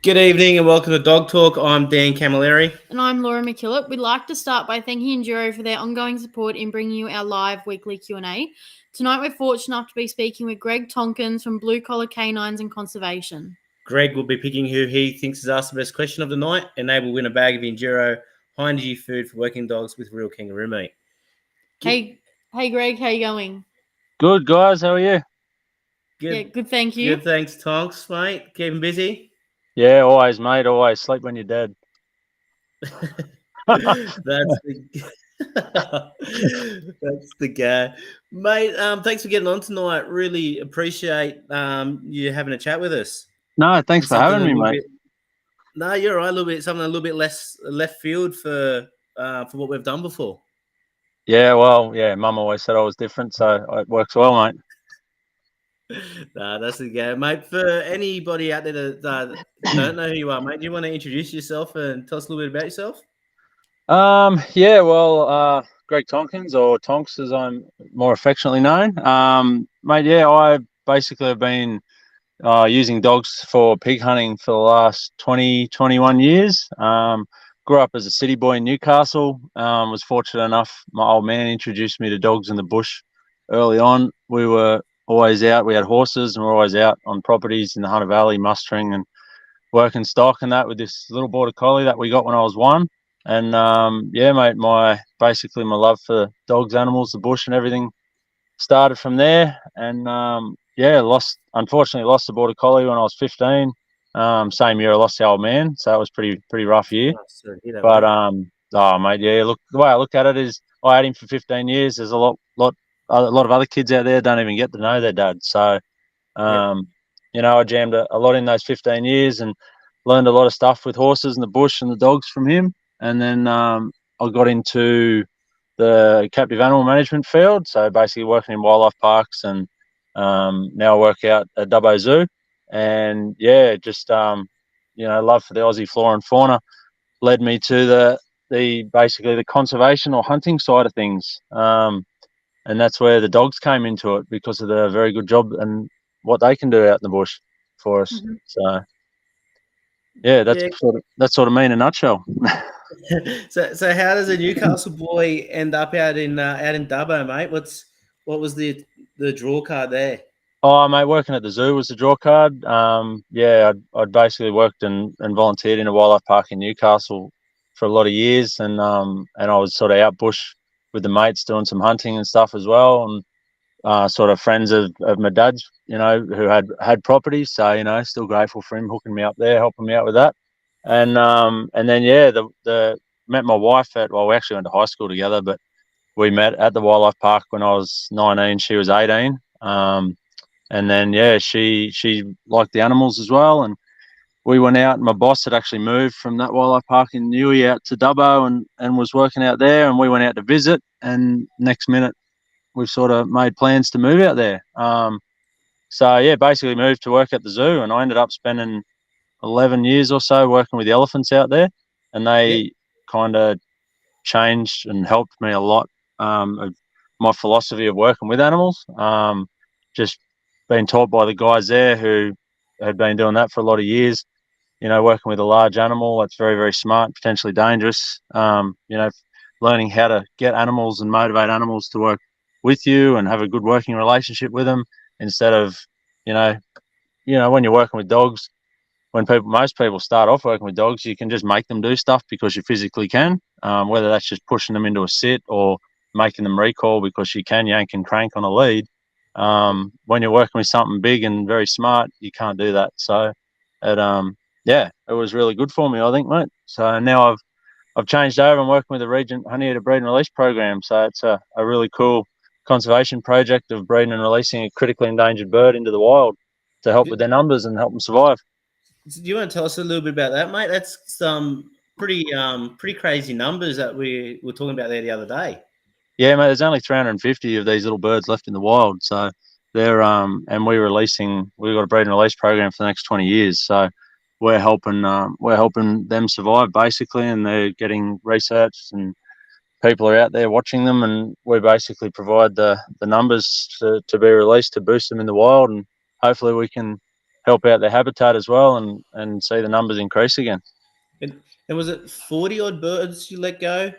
Good evening and welcome to Dog Talk. I'm Dan Camilleri. And I'm Laura McKillop. We'd like to start by thanking Enduro for their ongoing support in bringing you our live weekly Q&A. Tonight we're fortunate enough to be speaking with Greig Tonkins from Blue Collar Canines and Conservation. Greg will be picking who he thinks has asked the best question of the night, and they will win a bag of Enduro high-energy food for working dogs with real kangaroo meat. Hey Greg, how you going? Good, guys. How are you? Good. Yeah, good, thank you. Good, thanks, Tonks, mate. Keeping busy? Yeah, always, mate. Always. Sleep when you're dead. That's the guy. Mate, thanks for getting on tonight. Really appreciate you having a chat with us. No, thanks for having me, mate. No, you're all right. Something a little bit less left field for what we've done before. Yeah, well, yeah. Mum always said I was different, so it works well, mate. Nah, that's the game, mate. For anybody out there that don't know who you are, mate, do you want to introduce yourself and tell us a little bit about yourself? Yeah, well, Greig Tonkins, or Tonks as I'm more affectionately known. Mate, yeah, I basically have been using dogs for pig hunting for the last 21 years. Grew up as a city boy in Newcastle. Was fortunate enough, my old man introduced me to dogs in the bush early on. We were always out. We had horses and we were always out on properties in the Hunter Valley mustering and working stock and that with this little border collie that we got when I was one. And yeah, mate, basically my love for dogs, animals, the bush and everything started from there. And yeah, unfortunately lost the border collie when I was 15. Same year I lost the old man, so that was pretty rough year. But oh mate, yeah, look, the way I look at it is I had him for 15 years. There's a lot of other kids out there don't even get to know their dad. So you know, I jammed a lot in those 15 years and learned a lot of stuff with horses and the bush and the dogs from him. And then I got into the captive animal management field, so basically working in wildlife parks, and now I work out at Dubbo Zoo. And yeah, just you know, love for the Aussie flora and fauna led me to the basically the conservation or hunting side of things. And that's where the dogs came into it because of the very good job and what they can do out in the bush for us. Mm-hmm. So yeah, that's sort of me in a nutshell. So how does a Newcastle boy end up out in Dubbo, mate? What was the draw card there? Oh, mate, working at the zoo was the draw card. Yeah, I'd basically worked and volunteered in a wildlife park in Newcastle for a lot of years, and I was sort of out bush with the mates doing some hunting and stuff as well, and sort of friends of my dad's, you know, who had properties. So, you know, still grateful for him hooking me up there, helping me out with that. And then yeah, met my wife we actually went to high school together, but we met at the wildlife park when I was 19. She was 18. And then yeah, she liked the animals as well, and we went out. And my boss had actually moved from that wildlife park in Newey out to Dubbo and was working out there, and we went out to visit. And next minute, we've sort of made plans to move out there. So yeah, basically moved to work at the zoo, and I ended up spending 11 years or so working with the elephants out there, and they kind of changed and helped me a lot of my philosophy of working with animals. Just been taught by the guys there who had been doing that for a lot of years. You know, working with a large animal that's very, very smart, potentially dangerous. You know, learning how to get animals and motivate animals to work with you and have a good working relationship with them, instead of, you know, when you're working with dogs, most people start off working with dogs, you can just make them do stuff because you physically can, whether that's just pushing them into a sit or making them recall because you can yank and crank on a lead. When you're working with something big and very smart, you can't do that. So it was really good for me, I think, mate. So now I've changed over and working with the Regent Honey Eater Breed and Release program. So it's a really cool conservation project of breeding and releasing a critically endangered bird into the wild to help with their numbers and help them survive. Do you want to tell us a little bit about that, mate? That's some pretty crazy numbers that we were talking about there the other day. Yeah, mate, there's only 350 of these little birds left in the wild. So they're and we've got a breed and release program for the next 20 years. So we're helping them survive basically, and they're getting research and people are out there watching them, and we basically provide the numbers to be released to boost them in the wild, and hopefully we can help out their habitat as well, and see the numbers increase again. And was it 40 odd birds you let go?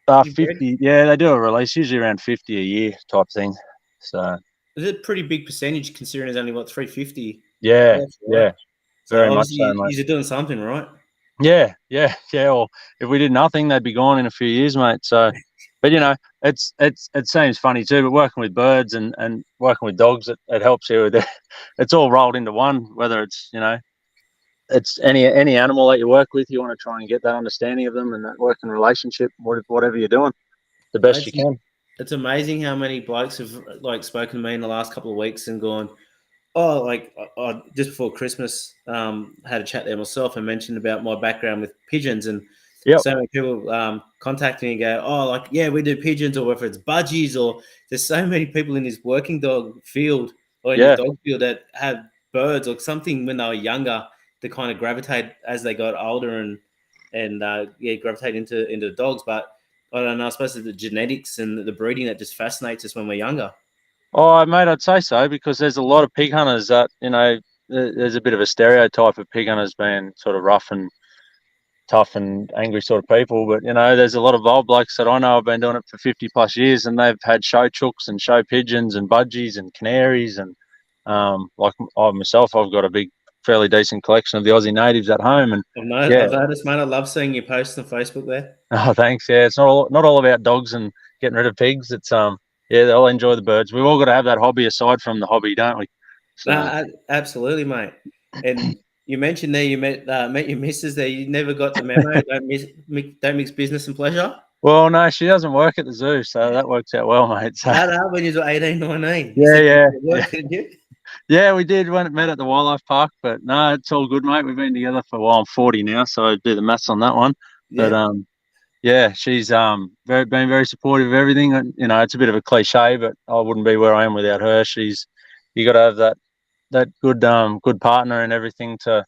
You bred? 50, yeah, they do a release, usually around 50 a year type thing. So Is it a pretty big percentage considering there's only what 350? yeah, That's right. yeah, So very much obviously so, mate. you're doing something right. Yeah. Or if we did nothing, they'd be gone in a few years, mate. So, but it seems funny too. But working with birds and working with dogs, it helps you with it. It's all rolled into one. Whether it's it's any animal that you work with, you want to try and get that understanding of them and that working relationship, whatever you're doing, the best you can. It's amazing how many blokes have like spoken to me in the last couple of weeks and gone, oh, like just before Christmas, had a chat there myself and mentioned about my background with pigeons, and Yep. so many people contact me and go, oh, like yeah, we do pigeons, or whether it's budgies, or there's so many people in this working dog field or in this dog field that have birds or something when they were younger to kind of gravitate as they got older and gravitate into dogs, but. I don't know. I suppose it's the genetics and the breeding that just fascinates us when we're younger. Oh, mate, I'd say so, because there's a lot of pig hunters that, there's a bit of a stereotype of pig hunters being sort of rough and tough and angry sort of people. But, there's a lot of old blokes that I know have been doing it for 50 plus years, and they've had show chooks and show pigeons and budgies and canaries. And like I myself, I've got a fairly decent collection of the Aussie natives at home. And I've noticed, mate. I love seeing your posts on Facebook there. Oh, thanks. Yeah, it's not all about dogs and getting rid of pigs. It's they'll enjoy the birds. We've all got to have that hobby aside from the hobby, don't we? So. Absolutely, mate. And you mentioned there you met your missus there. You never got the memo. Don't mix business and pleasure. Well, no, she doesn't work at the zoo, so that works out well, mate. So. When you were 18, 19. Yeah, we did. Met at the wildlife park, but no, it's all good, mate. We've been together for a while. I'm 40 now, so I do the maths on that one. Yeah. But yeah, she's been very supportive of everything. It's a bit of a cliche, but I wouldn't be where I am without her. You got to have that good partner and everything to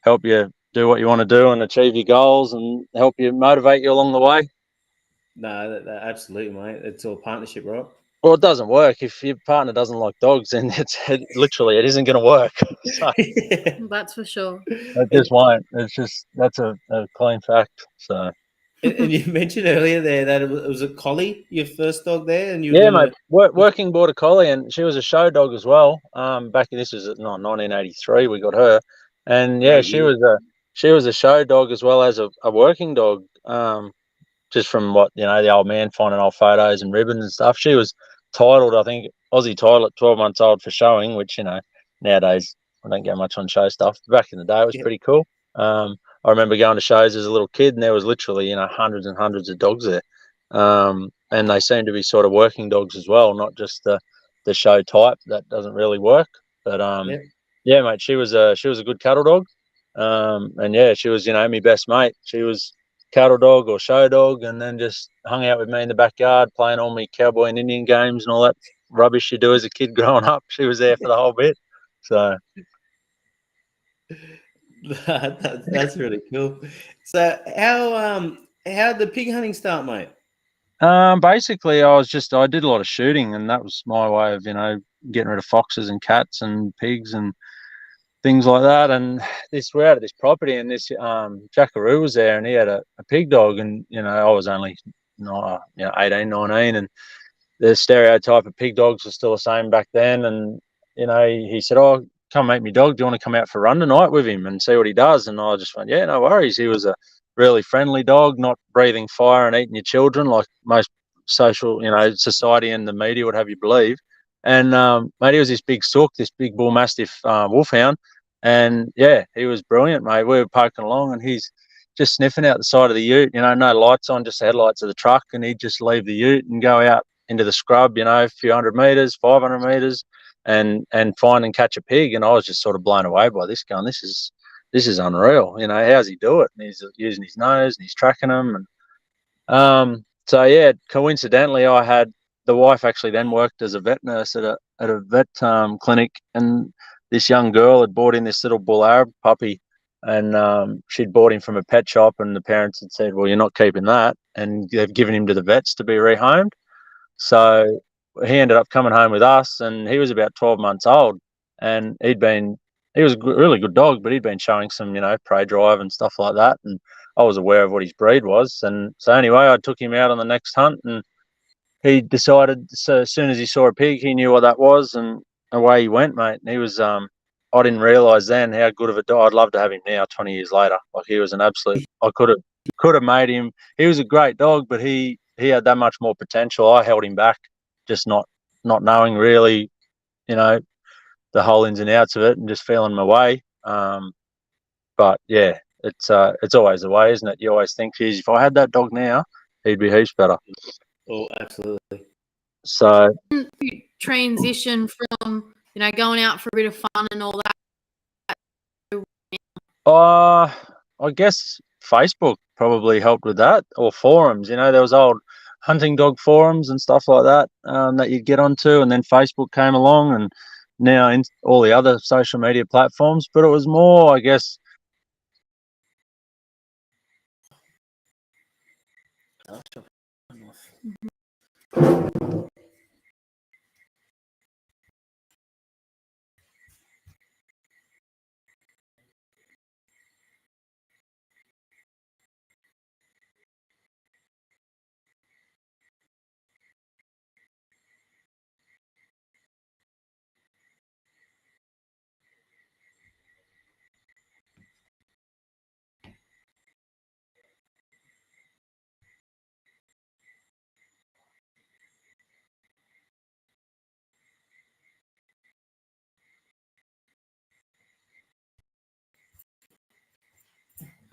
help you do what you want to do and achieve your goals and help you motivate you along the way. No, absolutely, mate. It's all partnership, right? Well, it doesn't work if your partner doesn't like dogs, then it isn't going to work. So, that's for sure. It just won't. That's a clean fact. So. And you mentioned earlier there that it was a collie, your first dog there, and mate, working border collie, and she was a show dog as well. This was 1983. We got her, and she was a show dog as well as a working dog. Just from what the old man finding old photos and ribbons and stuff. She was titled, I think, Aussie title at 12 months old for showing, which nowadays I don't get much on show stuff. Back in the day, it was pretty cool. I remember going to shows as a little kid, and there was literally hundreds and hundreds of dogs there, and they seem to be sort of working dogs as well, not just the show type that doesn't really work. But mate, she was a good cattle dog, and she was my best mate. She was cattle dog or show dog, and then just hung out with me in the backyard playing all my cowboy and Indian games and all that rubbish you do as a kid growing up. She was there for the whole bit. So. That's really cool. So how did the pig hunting start, mate? Basically, I did a lot of shooting, and that was my way of getting rid of foxes and cats and pigs and things like that. And we're out of this property, and this Jackaroo was there, and he had a pig dog, and I was only 18, 19, and the stereotype of pig dogs was still the same back then. And he said, "Oh, come meet me dog. Do you want to come out for a run tonight with him and see what he does?" And I just went, "Yeah, no worries." He was a really friendly dog, not breathing fire and eating your children like most social, society and the media would have you believe. And mate, he was this big sook, this big bull mastiff wolfhound, and he was brilliant, mate. We were poking along, and he's just sniffing out the side of the ute, no lights on, just the headlights of the truck, and he'd just leave the ute and go out into the scrub, a few 100 meters, 500 meters, and find and catch a pig. And I was just sort of blown away by this, going, this is unreal. How's he do it? And he's using his nose and he's tracking them. And coincidentally, I had the wife actually then worked as a vet nurse at a vet clinic, and this young girl had bought in this little bull Arab puppy, and she'd bought him from a pet shop, and the parents had said, "Well, you're not keeping that," and they've given him to the vets to be rehomed. So he ended up coming home with us, and he was about 12 months old, and he'd been he was a really good dog, but he'd been showing some, prey drive and stuff like that. And I was aware of what his breed was. And so anyway, I took him out on the next hunt, and he decided, so as soon as he saw a pig, he knew what that was, and away he went, mate. And he was, I didn't realise then how good of a dog. I'd love to have him now, 20 years later. Like, he was an absolute, I could have made him. He was a great dog, but he had that much more potential. I held him back, just not knowing really, the whole ins and outs of it, and just feeling my way. But yeah, it's always the way, isn't it? You always think, geez, if I had that dog now, he'd be heaps better. Oh, absolutely. So transition from going out for a bit of fun and all that. I guess Facebook probably helped with that, or forums. There was old hunting dog forums and stuff like that that you'd get onto, and then Facebook came along, and now in all the other social media platforms. But it was more, I guess.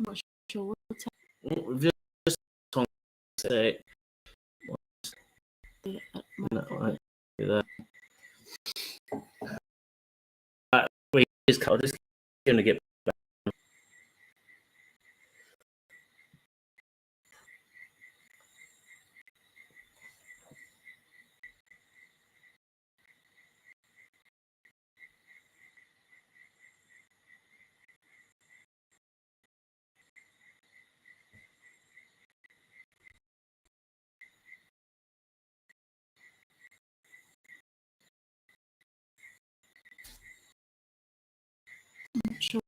I'm not sure what's Just say, no, do that. We just going to get back. sure.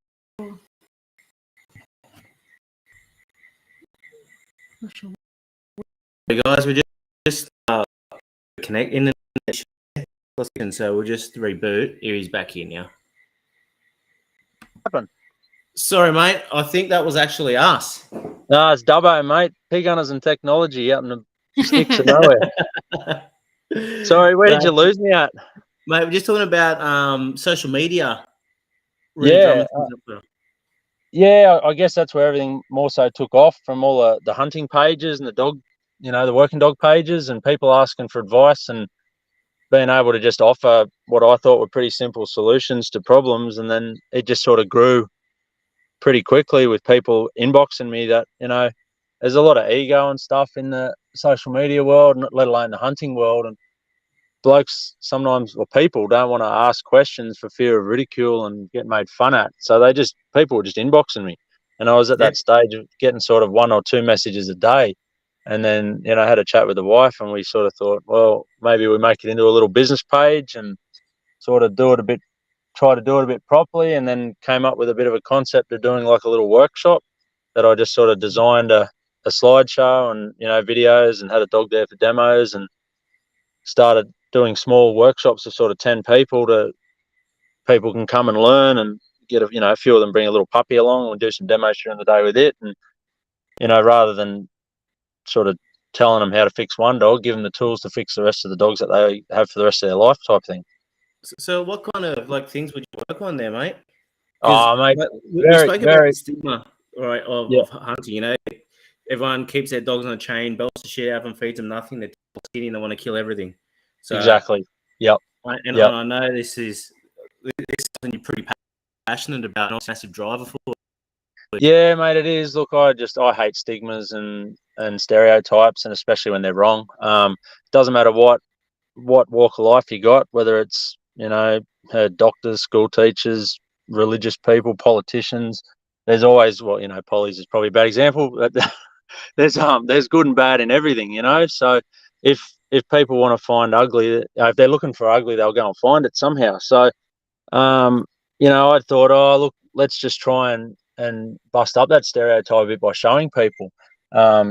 Not sure. Hey guys, we just connecting, so we'll just reboot. Here, he's back here now. Happened? Sorry, mate. I think that was actually us. No, it's Dubbo, mate. Pig hunters and technology out in the sticks of nowhere. Sorry, where did you lose me at? Mate, we're just talking about social media. Yeah. Yeah, I guess that's where everything more so took off, from all the hunting pages and the dog, the working dog pages, and people asking for advice, and being able to just offer what I thought were pretty simple solutions to problems. And then it just sort of grew pretty quickly with people inboxing me that, there's a lot of ego and stuff in the social media world, let alone the hunting world. And blokes sometimes, or people, don't want to ask questions for fear of ridicule and get made fun at. So people were just inboxing me. And I was at that stage of getting sort of 1 or 2 messages a day. And then, I had a chat with the wife, and we sort of thought, well, maybe we make it into a little business page and sort of try to do it a bit properly. And then came up with a bit of a concept of doing like a little workshop that I just sort of designed a slideshow and, videos, and had a dog there for demos, and started doing small workshops of sort of 10 people people can come and learn, and get a few of them bring a little puppy along and do some demos during the day with it. And, rather than sort of telling them how to fix one dog, give them the tools to fix the rest of the dogs that they have for the rest of their life, type thing. So what kind of things would you work on there, mate? Oh, mate, we spoke about the stigma, right, of hunting. Everyone keeps their dogs on a chain, belts the shit out of them, feeds them nothing. They're skinny and they want to kill everything. So, exactly. Yep. And I know this is something you're pretty passionate about, not a massive driver for. Yeah, mate, it is. Look, I hate stigmas and stereotypes, and especially when they're wrong. Doesn't matter what walk of life you got, whether it's doctors, school teachers, religious people, politicians. There's always, Polly's is probably a bad example, but there's good and bad in everything, So if people want to find ugly, if they're looking for ugly, they'll go and find it somehow. So I thought, oh, look, let's just try and bust up that stereotype a bit by showing people,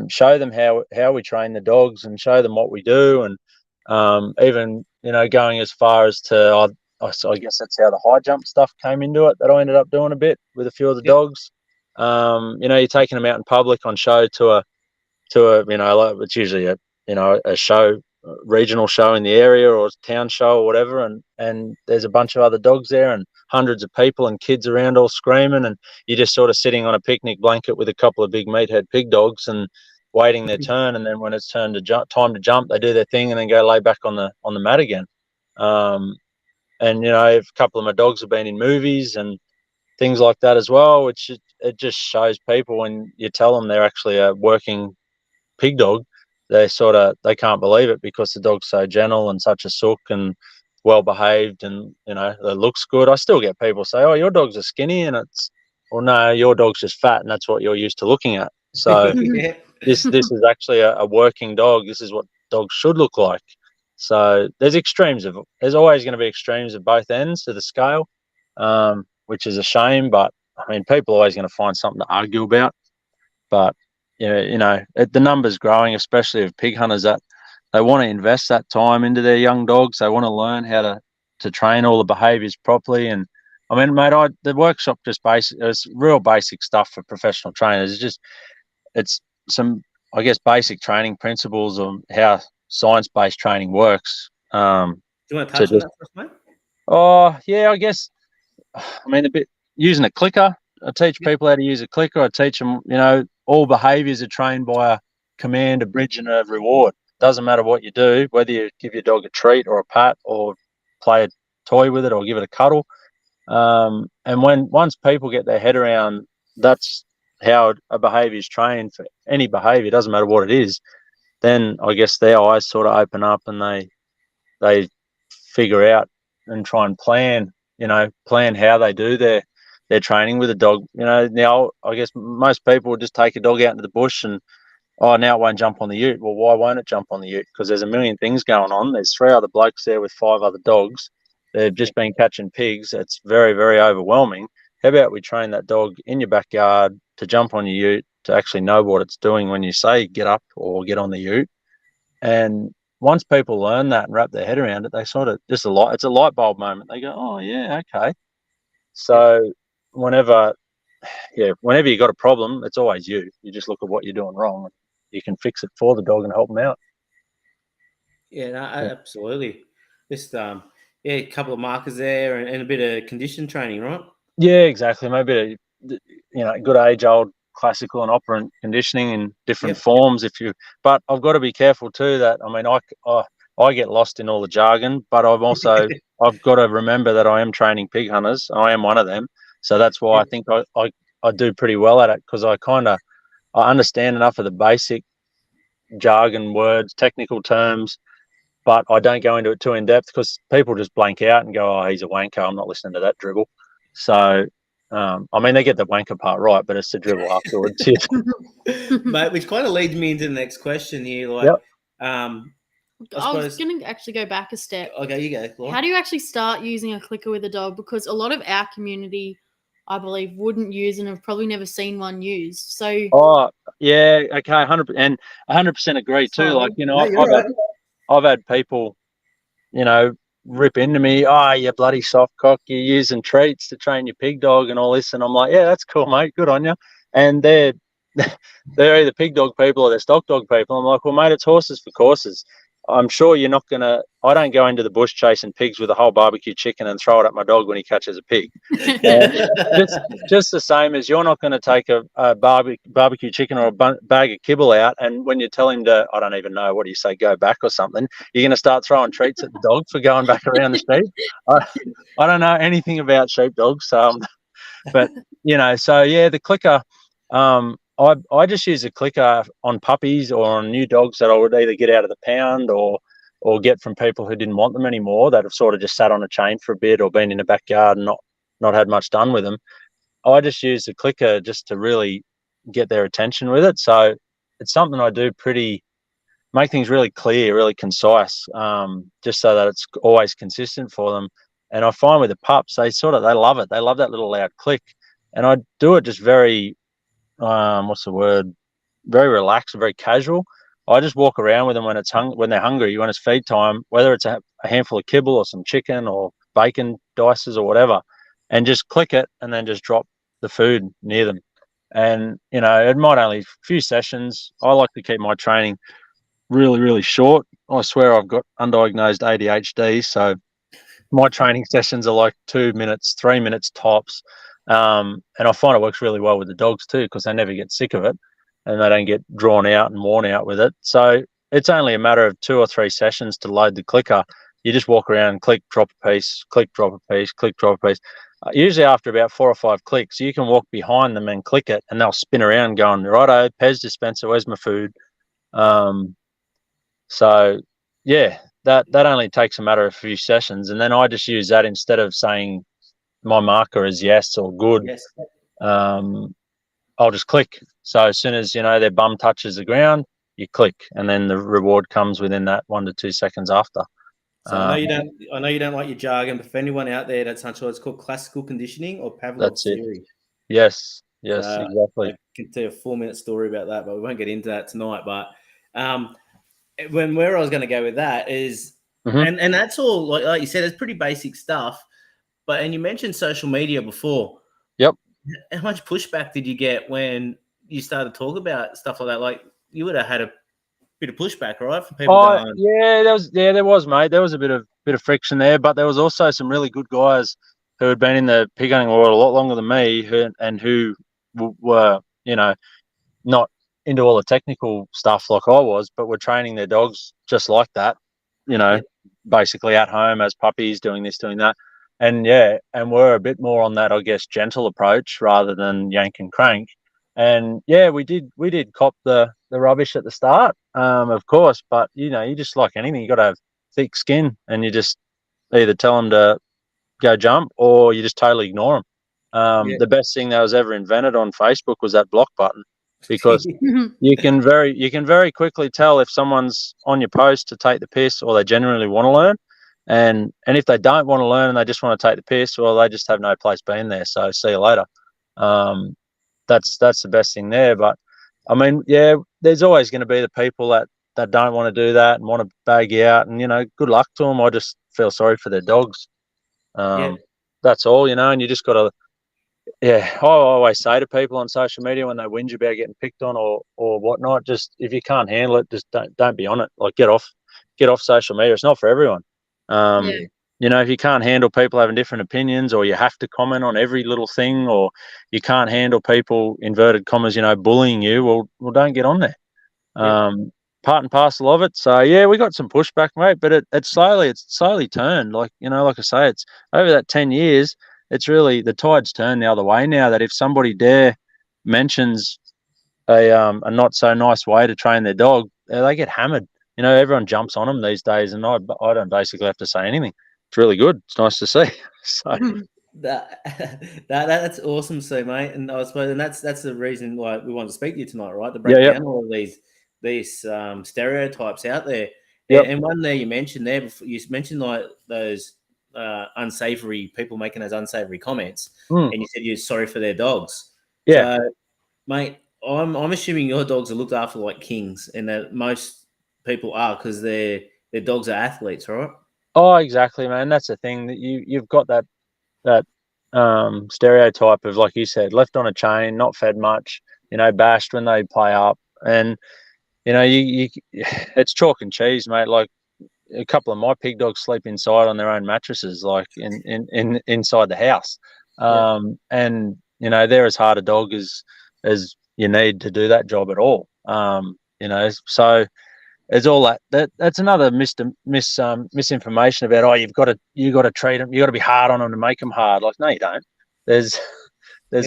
show them how we train the dogs and show them what we do. And even, going as far as to, I guess that's how the high jump stuff came into it, that I ended up doing a bit with a few of the dogs. You're taking them out in public on show to a, like, it's usually a show, a regional show in the area or a town show or whatever, and there's a bunch of other dogs there and hundreds of people and kids around all screaming, and you're just sort of sitting on a picnic blanket with a couple of big meathead pig dogs and waiting their turn, and then when it's time to jump, they do their thing and then go lay back on the mat again. And a couple of my dogs have been in movies and things like that as well, which it just shows people when you tell them they're actually a working pig dog, they can't believe it because the dog's so gentle and such a sook and well behaved, and it looks good. I still get people say, "Oh, your dogs are skinny," and it's, well, no, your dog's just fat, and that's what you're used to looking at. So Yeah. this is actually a working dog. This is what dogs should look like. So there's always going to be extremes of both ends of the scale, which is a shame. But I mean, people are always going to find something to argue about. But the numbers growing, especially of pig hunters, that they want to invest that time into their young dogs. They want to learn how to train all the behaviours properly. And I mean, mate, the workshop it's real basic stuff for professional trainers. It's some, I guess, basic training principles on how science-based training works. Do you want to touch on that for us, mate? Oh, yeah, I guess. I mean, a bit using a clicker. I teach people how to use a clicker. I teach them, all behaviours are trained by a command, a bridge, and a reward. Doesn't matter what you do, whether you give your dog a treat or a pat or play a toy with it or give it a cuddle. And once people get their head around that's how a behaviour is trained for any behaviour, doesn't matter what it is, then I guess their eyes sort of open up and they figure out and try and plan how they do their training with a dog. Now I guess most people would just take a dog out into the bush and, oh, now it won't jump on the ute. Well, why won't it jump on the ute? Because there's a million things going on. There's 3 other blokes there with 5 other dogs. They've just been catching pigs. It's very, very overwhelming. How about we train that dog in your backyard to jump on your ute, to actually know what it's doing when you say get up or get on the ute? And once people learn that and wrap their head around it, they sort of it's a light bulb moment. They go, oh yeah, okay. So whenever you got a problem, it's always you. You just look at what you're doing wrong. You can fix it for the dog and help them out. Yeah, no, absolutely. Just a couple of markers there and a bit of condition training, right? Yeah, exactly. Maybe good age-old classical and operant conditioning in different forms. But I've got to be careful too. That I mean, I get lost in all the jargon, but I've got to remember that I am training pig hunters. I am one of them, so that's why I think I do pretty well at it, because I understand enough of the basic jargon words, technical terms, but I don't go into it too in depth because people just blank out and go, "Oh, he's a wanker. I'm not listening to that dribble." So, I mean, they get the wanker part right, but it's the dribble afterwards. Mate, which kind of leads me into the next question here. Like, yep. I was going to actually go back a step. Okay, you go. Laura. How do you actually start using a clicker with a dog? Because a lot of our community, I believe, wouldn't use and have probably never seen one used. So. Oh yeah, okay, 100% agree too. Like, I've had people, rip into me. Oh, you bloody soft cock! You're using treats to train your pig dog and all this, and I'm like, yeah, that's cool, mate. Good on you. And they're either pig dog people or they're stock dog people. I'm like, well, mate, it's horses for courses. I'm sure you're not going to – I don't go into the bush chasing pigs with a whole barbecue chicken and throw it at my dog when he catches a pig. Just the same as you're not going to take a barbecue chicken or a bag of kibble out, and when you tell him to – I don't even know, what do you say, go back or something, you're going to start throwing treats at the dog for going back around the sheep. I don't know anything about sheepdogs, but, so, yeah, the clicker I just use a clicker on puppies or on new dogs that I would either get out of the pound or get from people who didn't want them anymore, that have sort of just sat on a chain for a bit or been in the backyard and not had much done with them. I just use the clicker just to really get their attention with it. So it's something I do make things really clear, really concise, just so that it's always consistent for them. And I find with the pups, they love it. They love that little loud click. And I do it just very, what's the word? Very relaxed, very casual. I just walk around with them when when they're hungry, when it's feed time, whether it's a handful of kibble or some chicken or bacon dices or whatever, and just click it and then just drop the food near them. And, it might only a few sessions. I like to keep my training really, really short. I swear I've got undiagnosed ADHD, so my training sessions are like 2 minutes, 3 minutes tops. And I find it works really well with the dogs too, because they never get sick of it and they don't get drawn out and worn out with it. So it's only a matter of 2 or 3 sessions to load the clicker. You just walk around, click, drop a piece, click, drop a piece, click, drop a piece. Usually after about 4 or 5 clicks, you can walk behind them and click it, and they'll spin around going, righto, Pez dispenser, where's my food? So yeah, that only takes a matter of a few sessions, and then I just use that instead of saying my marker is yes or good. Yes. I'll just click. So as soon as their bum touches the ground, you click, and then the reward comes within that 1 to 2 seconds after. So I know you don't like your jargon, but for anyone out there that's unsure, it's called classical conditioning or Pavlov's theory. Yes, exactly. I can tell you a 4-minute story about that, but we won't get into that tonight. But where I was going to go with that is, and that's all, like you said, it's pretty basic stuff. And you mentioned social media before. Yep. How much pushback did you get when you started to talk about stuff like that? Like, you would have had a bit of pushback, right, from people going, yeah, there was, mate. There was a bit of friction there, but there was also some really good guys who had been in the pig hunting world a lot longer than me, who were, not into all the technical stuff like I was, but were training their dogs just like that, basically at home as puppies, doing this, doing that. And we're a bit more on that, I guess, gentle approach rather than yank and crank. And we did cop the rubbish at the start, of course, but you just like anything, you got to have thick skin, and you just either tell them to go jump or you just totally ignore them. The best thing that was ever invented on Facebook was that block button, because you can very quickly tell if someone's on your post to take the piss or they genuinely want to learn. And if they don't want to learn and they just want to take the piss, well, they just have no place being there. So see you later. That's the best thing there. But I mean, there's always going to be the people that don't want to do that and want to bag you out. And good luck to them. I just feel sorry for their dogs. That's all, and you just got to. I always say to people on social media when they whinge about getting picked on or whatnot, just if you can't handle it, just don't be on it. Like get off social media. It's not for everyone. If you can't handle people having different opinions, or you have to comment on every little thing, or you can't handle people, inverted commas, bullying you, well don't get on there. Part and parcel of it. So we got some pushback, mate, but it's slowly turned. Like I say, it's over that 10 years. It's really, the tide's turned the other way now, that if somebody dare mentions a not so nice way to train their dog, they get hammered. Everyone jumps on them these days, and I don't basically have to say anything. It's really good. It's nice to see. So that's awesome, so mate. And I suppose, and that's the reason why we want to speak to you tonight, right? To break down all of these stereotypes out there. And one there you mentioned there before, you mentioned like those unsavory people making those unsavory comments, and you said you're sorry for their dogs. So, mate, I'm assuming your dogs are looked after like kings, and that most people are, because their dogs are athletes, right? Oh, exactly, man. That's the thing, that you've got that stereotype of, like you said, left on a chain, not fed much, bashed when they play up, and you it's chalk and cheese, mate. Like, a couple of my pig dogs sleep inside on their own mattresses, like in inside the house. And they're as hard a dog as you need to do that job at all. So it's all that's another misinformation about, you've got to treat them, you got to be hard on them to make them hard. Like, no, you don't. There's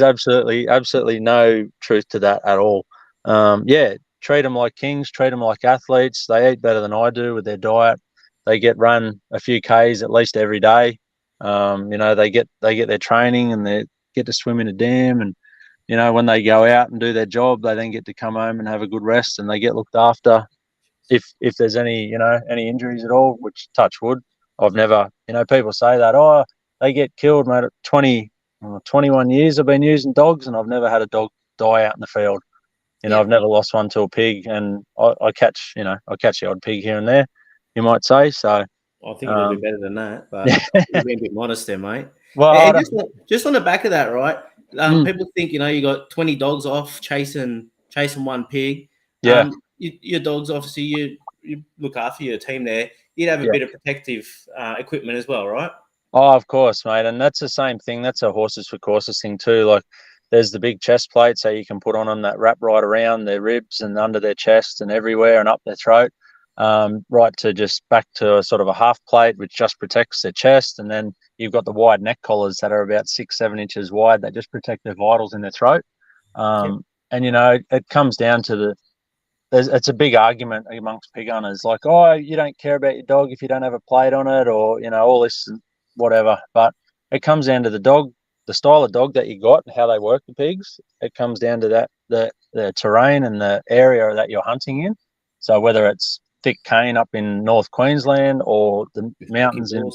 absolutely no truth to that at all. Treat them like kings, treat them like athletes. They eat better than I do with their diet. They get run a few Ks at least every day. They get their training, and they get to swim in a dam. And, when they go out and do their job, they then get to come home and have a good rest, and they get looked after. If there's any injuries at all, which touch wood, I've never, people say that, get killed, mate. At 21 years I've been using dogs, and I've never had a dog die out in the field. I've never lost one to a pig, and I catch the odd pig here and there, you might say. So I think it'll be better than that, but you're being a bit modest there, mate. well, and just on the back of that, right? People think you got 20 dogs off chasing one pig. Yeah. Your dogs, obviously, you look after your team there. You'd have a bit of protective equipment as well, right? Oh, of course, mate. And that's the same thing. That's a horses for courses thing too. Like, there's the big chest plate, so you can put on them that wrap right around their ribs and under their chest and everywhere and up their throat, right to just back to a sort of a half plate, which just protects their chest. And then you've got the wide neck collars that are about 6-7 inches wide that just protect their vitals in their throat. And, it comes down to it's a big argument amongst pig owners, like, oh, you don't care about your dog if you don't have a plate on it, or, all this whatever. But it comes down to the dog, the style of dog that you got, and how they work the pigs. It comes down to that, the terrain and the area that you're hunting in. So whether it's thick cane up in North Queensland or the mountains in,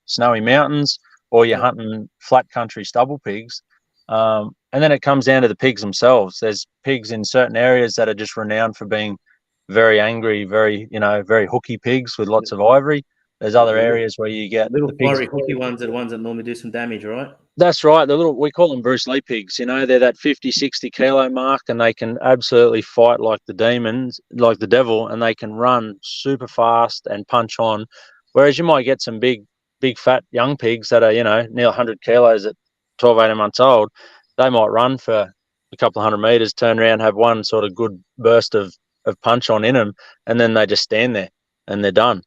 snowy mountains, or you're hunting flat country stubble pigs. And then it comes down to the pigs themselves. There's pigs in certain areas that are just renowned for being very angry, very hooky pigs with lots of ivory. There's other areas where you get little the pigs, fiery hooky ones are the ones that normally do some damage, right? That's right. We call them Bruce Lee pigs. They're that 50, 60 kilo mark, and they can absolutely fight like the demons, like the devil, and they can run super fast and punch on. Whereas you might get some big fat young pigs that are, near 100 kilos at 12, 18 months old. They might run for a couple of 100 meters, turn around, have one sort of good burst of punch on in them, and then they just stand there and they're done.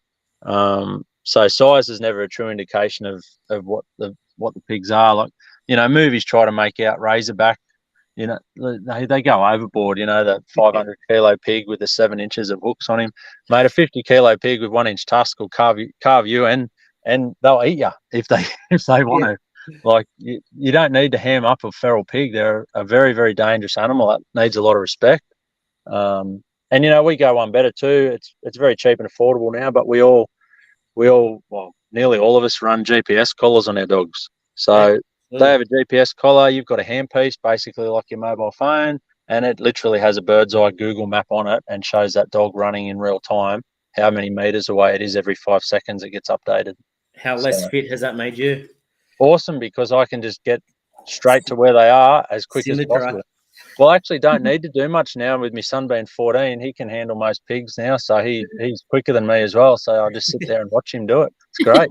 So size is never a true indication of what the pigs are. Like, movies try to make out Razorback, they go overboard, that 500 kilo pig with the 7 inches of hooks on him. Mate, a 50 kilo pig with 1 inch tusk will carve you and they'll eat you if they want to. Like, you don't need to ham up a feral pig. They're a very, very dangerous animal that needs a lot of respect. And we go one better too. It's very cheap and affordable now, but we all, well, nearly all of us run GPS collars on our dogs. So they have a GPS collar. You've got a handpiece, basically like your mobile phone, and it literally has a bird's eye Google map on it and shows that dog running in real time, how many meters away it is every 5 seconds. It gets updated. How less fit has that made you? Awesome, because I can just get straight to where they are as quick as possible. Well, I actually don't need to do much now. With my son being 14, he can handle most pigs now, so he's quicker than me as well. So I just sit there and watch him do it. It's great.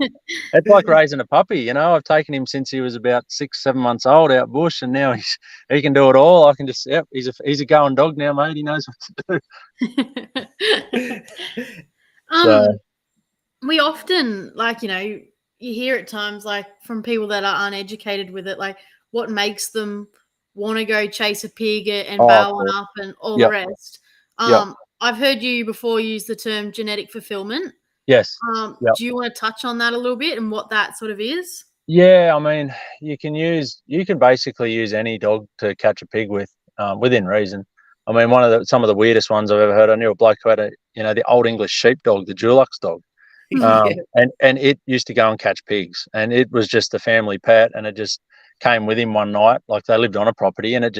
It's like raising a puppy. I've taken him since he was about 6-7 months old out bush, and now he can do it all. I can just he's a going dog now, mate. He knows what to do. We often, you hear at times, from people that are uneducated with it, what makes them want to go chase a pig and bail one up and all the rest. I've heard you before use the term genetic fulfillment. Yes. Do you want to touch on that a little bit and what that sort of is? Yeah, I mean, you can basically use any dog to catch a pig with, within reason. I mean, some of the weirdest ones I've ever heard. I knew a bloke who had the Old English sheepdog, the Dulux dog. And it used to go and catch pigs, and it was just a family pet, and it just came with him one night. Like, they lived on a property, and it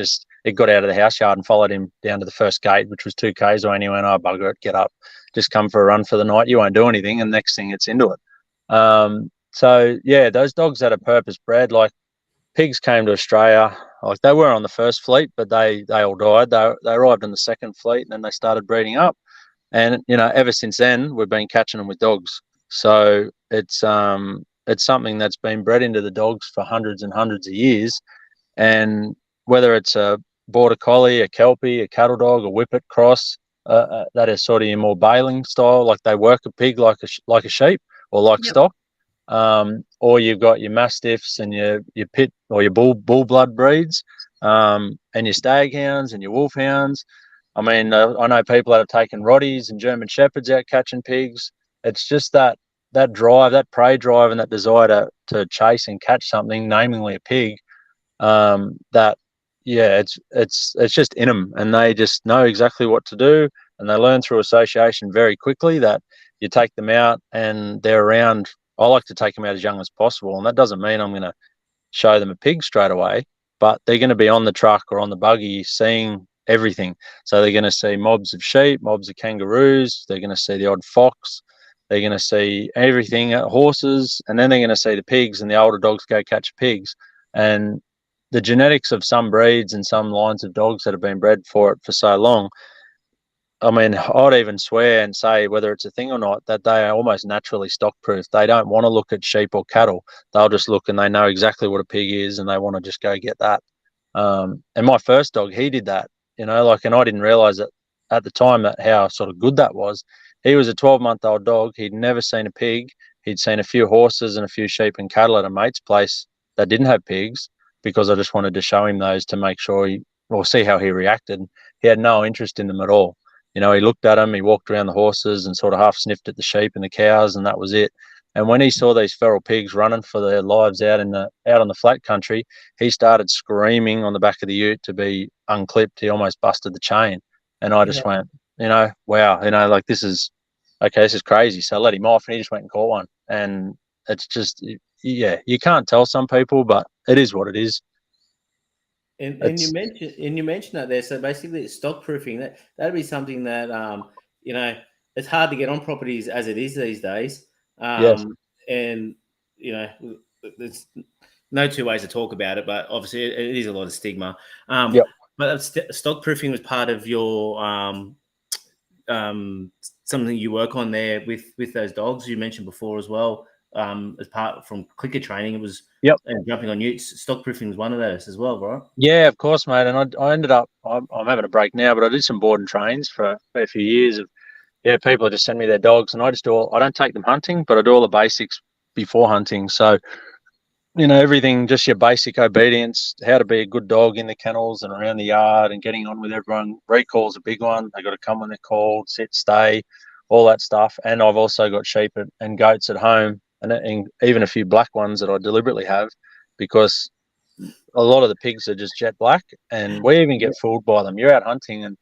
got out of the house yard and followed him down to the first gate, which was 2 k's away, and he went, oh, bugger it, get up, just come for a run for the night, you won't do anything, and next thing it's into it. So yeah, those dogs that are purpose bred, like, pigs came to Australia, like, they were on the first fleet, but they all died. They arrived in the second fleet, and then they started breeding up. And, ever since then, we've been catching them with dogs. So it's something that's been bred into the dogs for hundreds and hundreds of years. And whether it's a border collie, a kelpie, a cattle dog, a whippet cross, that is sort of your more bailing style, like they work a pig like a sheep or like stock. Or you've got your mastiffs and your pit or your bull blood breeds, and your stag hounds and your wolf hounds. I mean, I know people that have taken Rotties and German Shepherds out catching pigs. It's just that drive, that prey drive, and that desire to chase and catch something, namely a pig. It's just in them, and they just know exactly what to do, and they learn through association very quickly that you take them out and they're around I like to take them out as young as possible, and that doesn't mean I'm going to show them a pig straight away, but they're going to be on the truck or on the buggy seeing everything. So they're going to see mobs of sheep, mobs of kangaroos, they're going to see the odd fox, they're going to see everything, horses, and then they're going to see the pigs, and the older dogs go catch pigs. And the genetics of some breeds and some lines of dogs that have been bred for it for so long, I mean, I'd even swear and say, whether it's a thing or not, that they are almost naturally stock proof. They don't want to look at sheep or cattle. They'll just look and they know exactly what a pig is, and they want to just go get that. And my first dog, he did that, and I didn't realize it at the time that how sort of good that was. He was a 12-month-old dog. He'd never seen a pig. He'd seen a few horses and a few sheep and cattle at a mate's place that didn't have pigs, because I just wanted to show him those to make sure see how he reacted. He had no interest in them at all. He looked at them, he walked around the horses and sort of half sniffed at the sheep and the cows, and that was it. And when he saw these feral pigs running for their lives out on the flat country, he started screaming on the back of the ute to be unclipped. He almost busted the chain. And I just went, wow, this is crazy. So I let him off, and he just went and caught one. And it's just, you can't tell some people, but it is what it is. And you mentioned that there. So basically, it's stock proofing. That'd be something that it's hard to get on properties as it is these days. Yes. And there's no two ways to talk about it, but obviously it is a lot of stigma. Yep. But stock proofing was part of your something you work on there with those dogs you mentioned before as well. As part from clicker training, it was jumping on utes. Stock proofing was one of those as well, right? Yeah, of course, mate. And I ended up, I'm having a break now, but I did some board and trains for a few years of, people just send me their dogs, and I don't take them hunting, but I do all the basics before hunting. So, everything, just your basic obedience, how to be a good dog in the kennels and around the yard and getting on with everyone. Recall's a big one. They got to come when they're called, sit, stay, all that stuff. And I've also got sheep and goats at home, and even a few black ones that I deliberately have, because a lot of the pigs are just jet black, and we even get fooled by them. You're out hunting and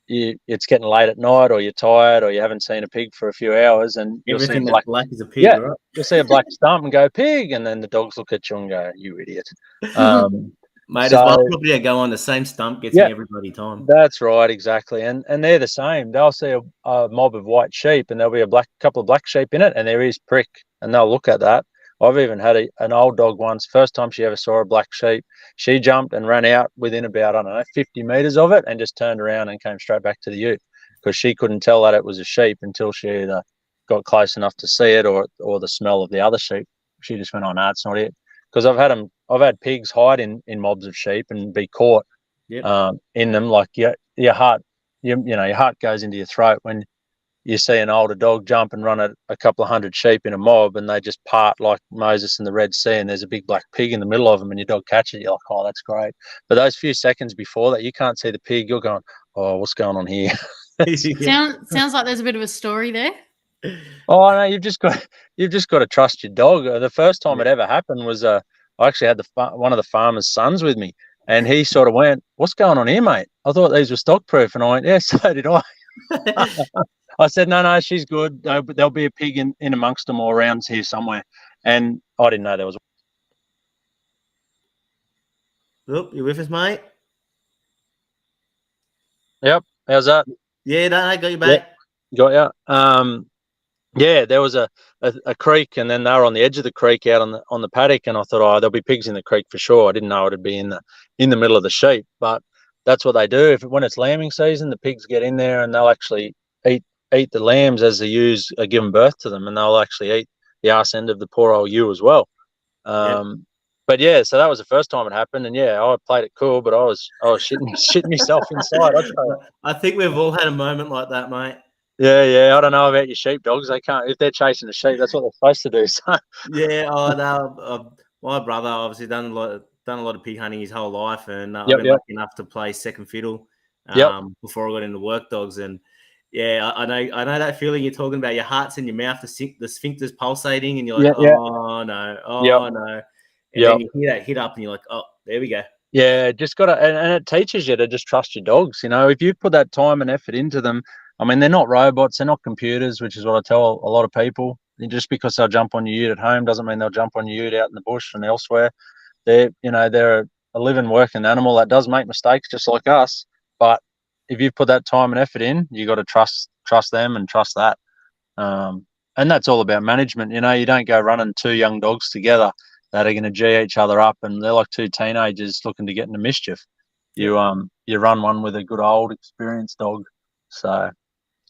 it's getting late at night, or you're tired, or you haven't seen a pig for a few hours, and you'll see black is a pig, right? You'll see a black stump and go pig, and then the dogs look at you and go, "You idiot." Mate, so, as well probably go on the same stump, gets me every bloody time. That's right, exactly. And they're the same. They'll see a mob of white sheep, and there'll be a couple of black sheep in it, and there is prick, and they'll look at that. I've even had an old dog once. First time she ever saw a black sheep, she jumped and ran out within about 50 meters of it, and just turned around and came straight back to the ute, because she couldn't tell that it was a sheep until she either got close enough to see it or the smell of the other sheep. She just went, "Oh no, it's not it." Because I've had pigs hide in mobs of sheep and be caught in them. Like your heart goes into your throat when you see an older dog jump and run at a couple of hundred sheep in a mob, and they just part like Moses in the Red Sea, and there's a big black pig in the middle of them, and your dog catches it. You're like, "Oh, that's great." But those few seconds before that, you can't see the pig. You're going, "Oh, what's going on here?" Sounds like there's a bit of a story there. Oh no, you've just got to trust your dog. The first time it ever happened was I actually had one of the farmer's sons with me, and he sort of went, "What's going on here, mate? I thought these were stock proof," and I went, "Yeah, so did I." I said, no, she's good. There'll be a pig in amongst them or around here somewhere. And I didn't know there was. Look, you with us, mate? Yep. How's that? Yeah, I got you back. Got you. There was a creek, and then they were on the edge of the creek out on the paddock, and I thought, oh, there'll be pigs in the creek for sure. I didn't know it'd be in the middle of the sheep, but that's what they do. When it's lambing season, the pigs get in there and they'll actually eat the lambs as the ewes are giving birth to them, and they'll actually eat the arse end of the poor old ewe as well. But so that was the first time it happened, and I played it cool, but I was shitting myself inside. I think we've all had a moment like that, mate. Yeah. I don't know about your sheepdogs. They can't, if they're chasing a sheep, that's what they're supposed to do. So. Yeah. Oh no. My brother obviously done a lot of pig hunting his whole life, and I've been lucky enough to play second fiddle before I got into work dogs. And I know that feeling you're talking about. Your heart's in your mouth, the sphincter's pulsating, and you're like, oh no. And then you hear that hit up, and you're like, oh, there we go. Yeah, just got to, and it teaches you to just trust your dogs. If you put that time and effort into them, I mean, they're not robots, they're not computers, which is what I tell a lot of people. just because they'll jump on your ute at home doesn't mean they'll jump on your ute out in the bush and elsewhere. They're a living, working animal that does make mistakes just like us. But if you put that time and effort in, you got to trust them and trust that. And that's all about management. You don't go running two young dogs together that are going to G each other up, and they're like two teenagers looking to get into mischief. You run one with a good old experienced dog. So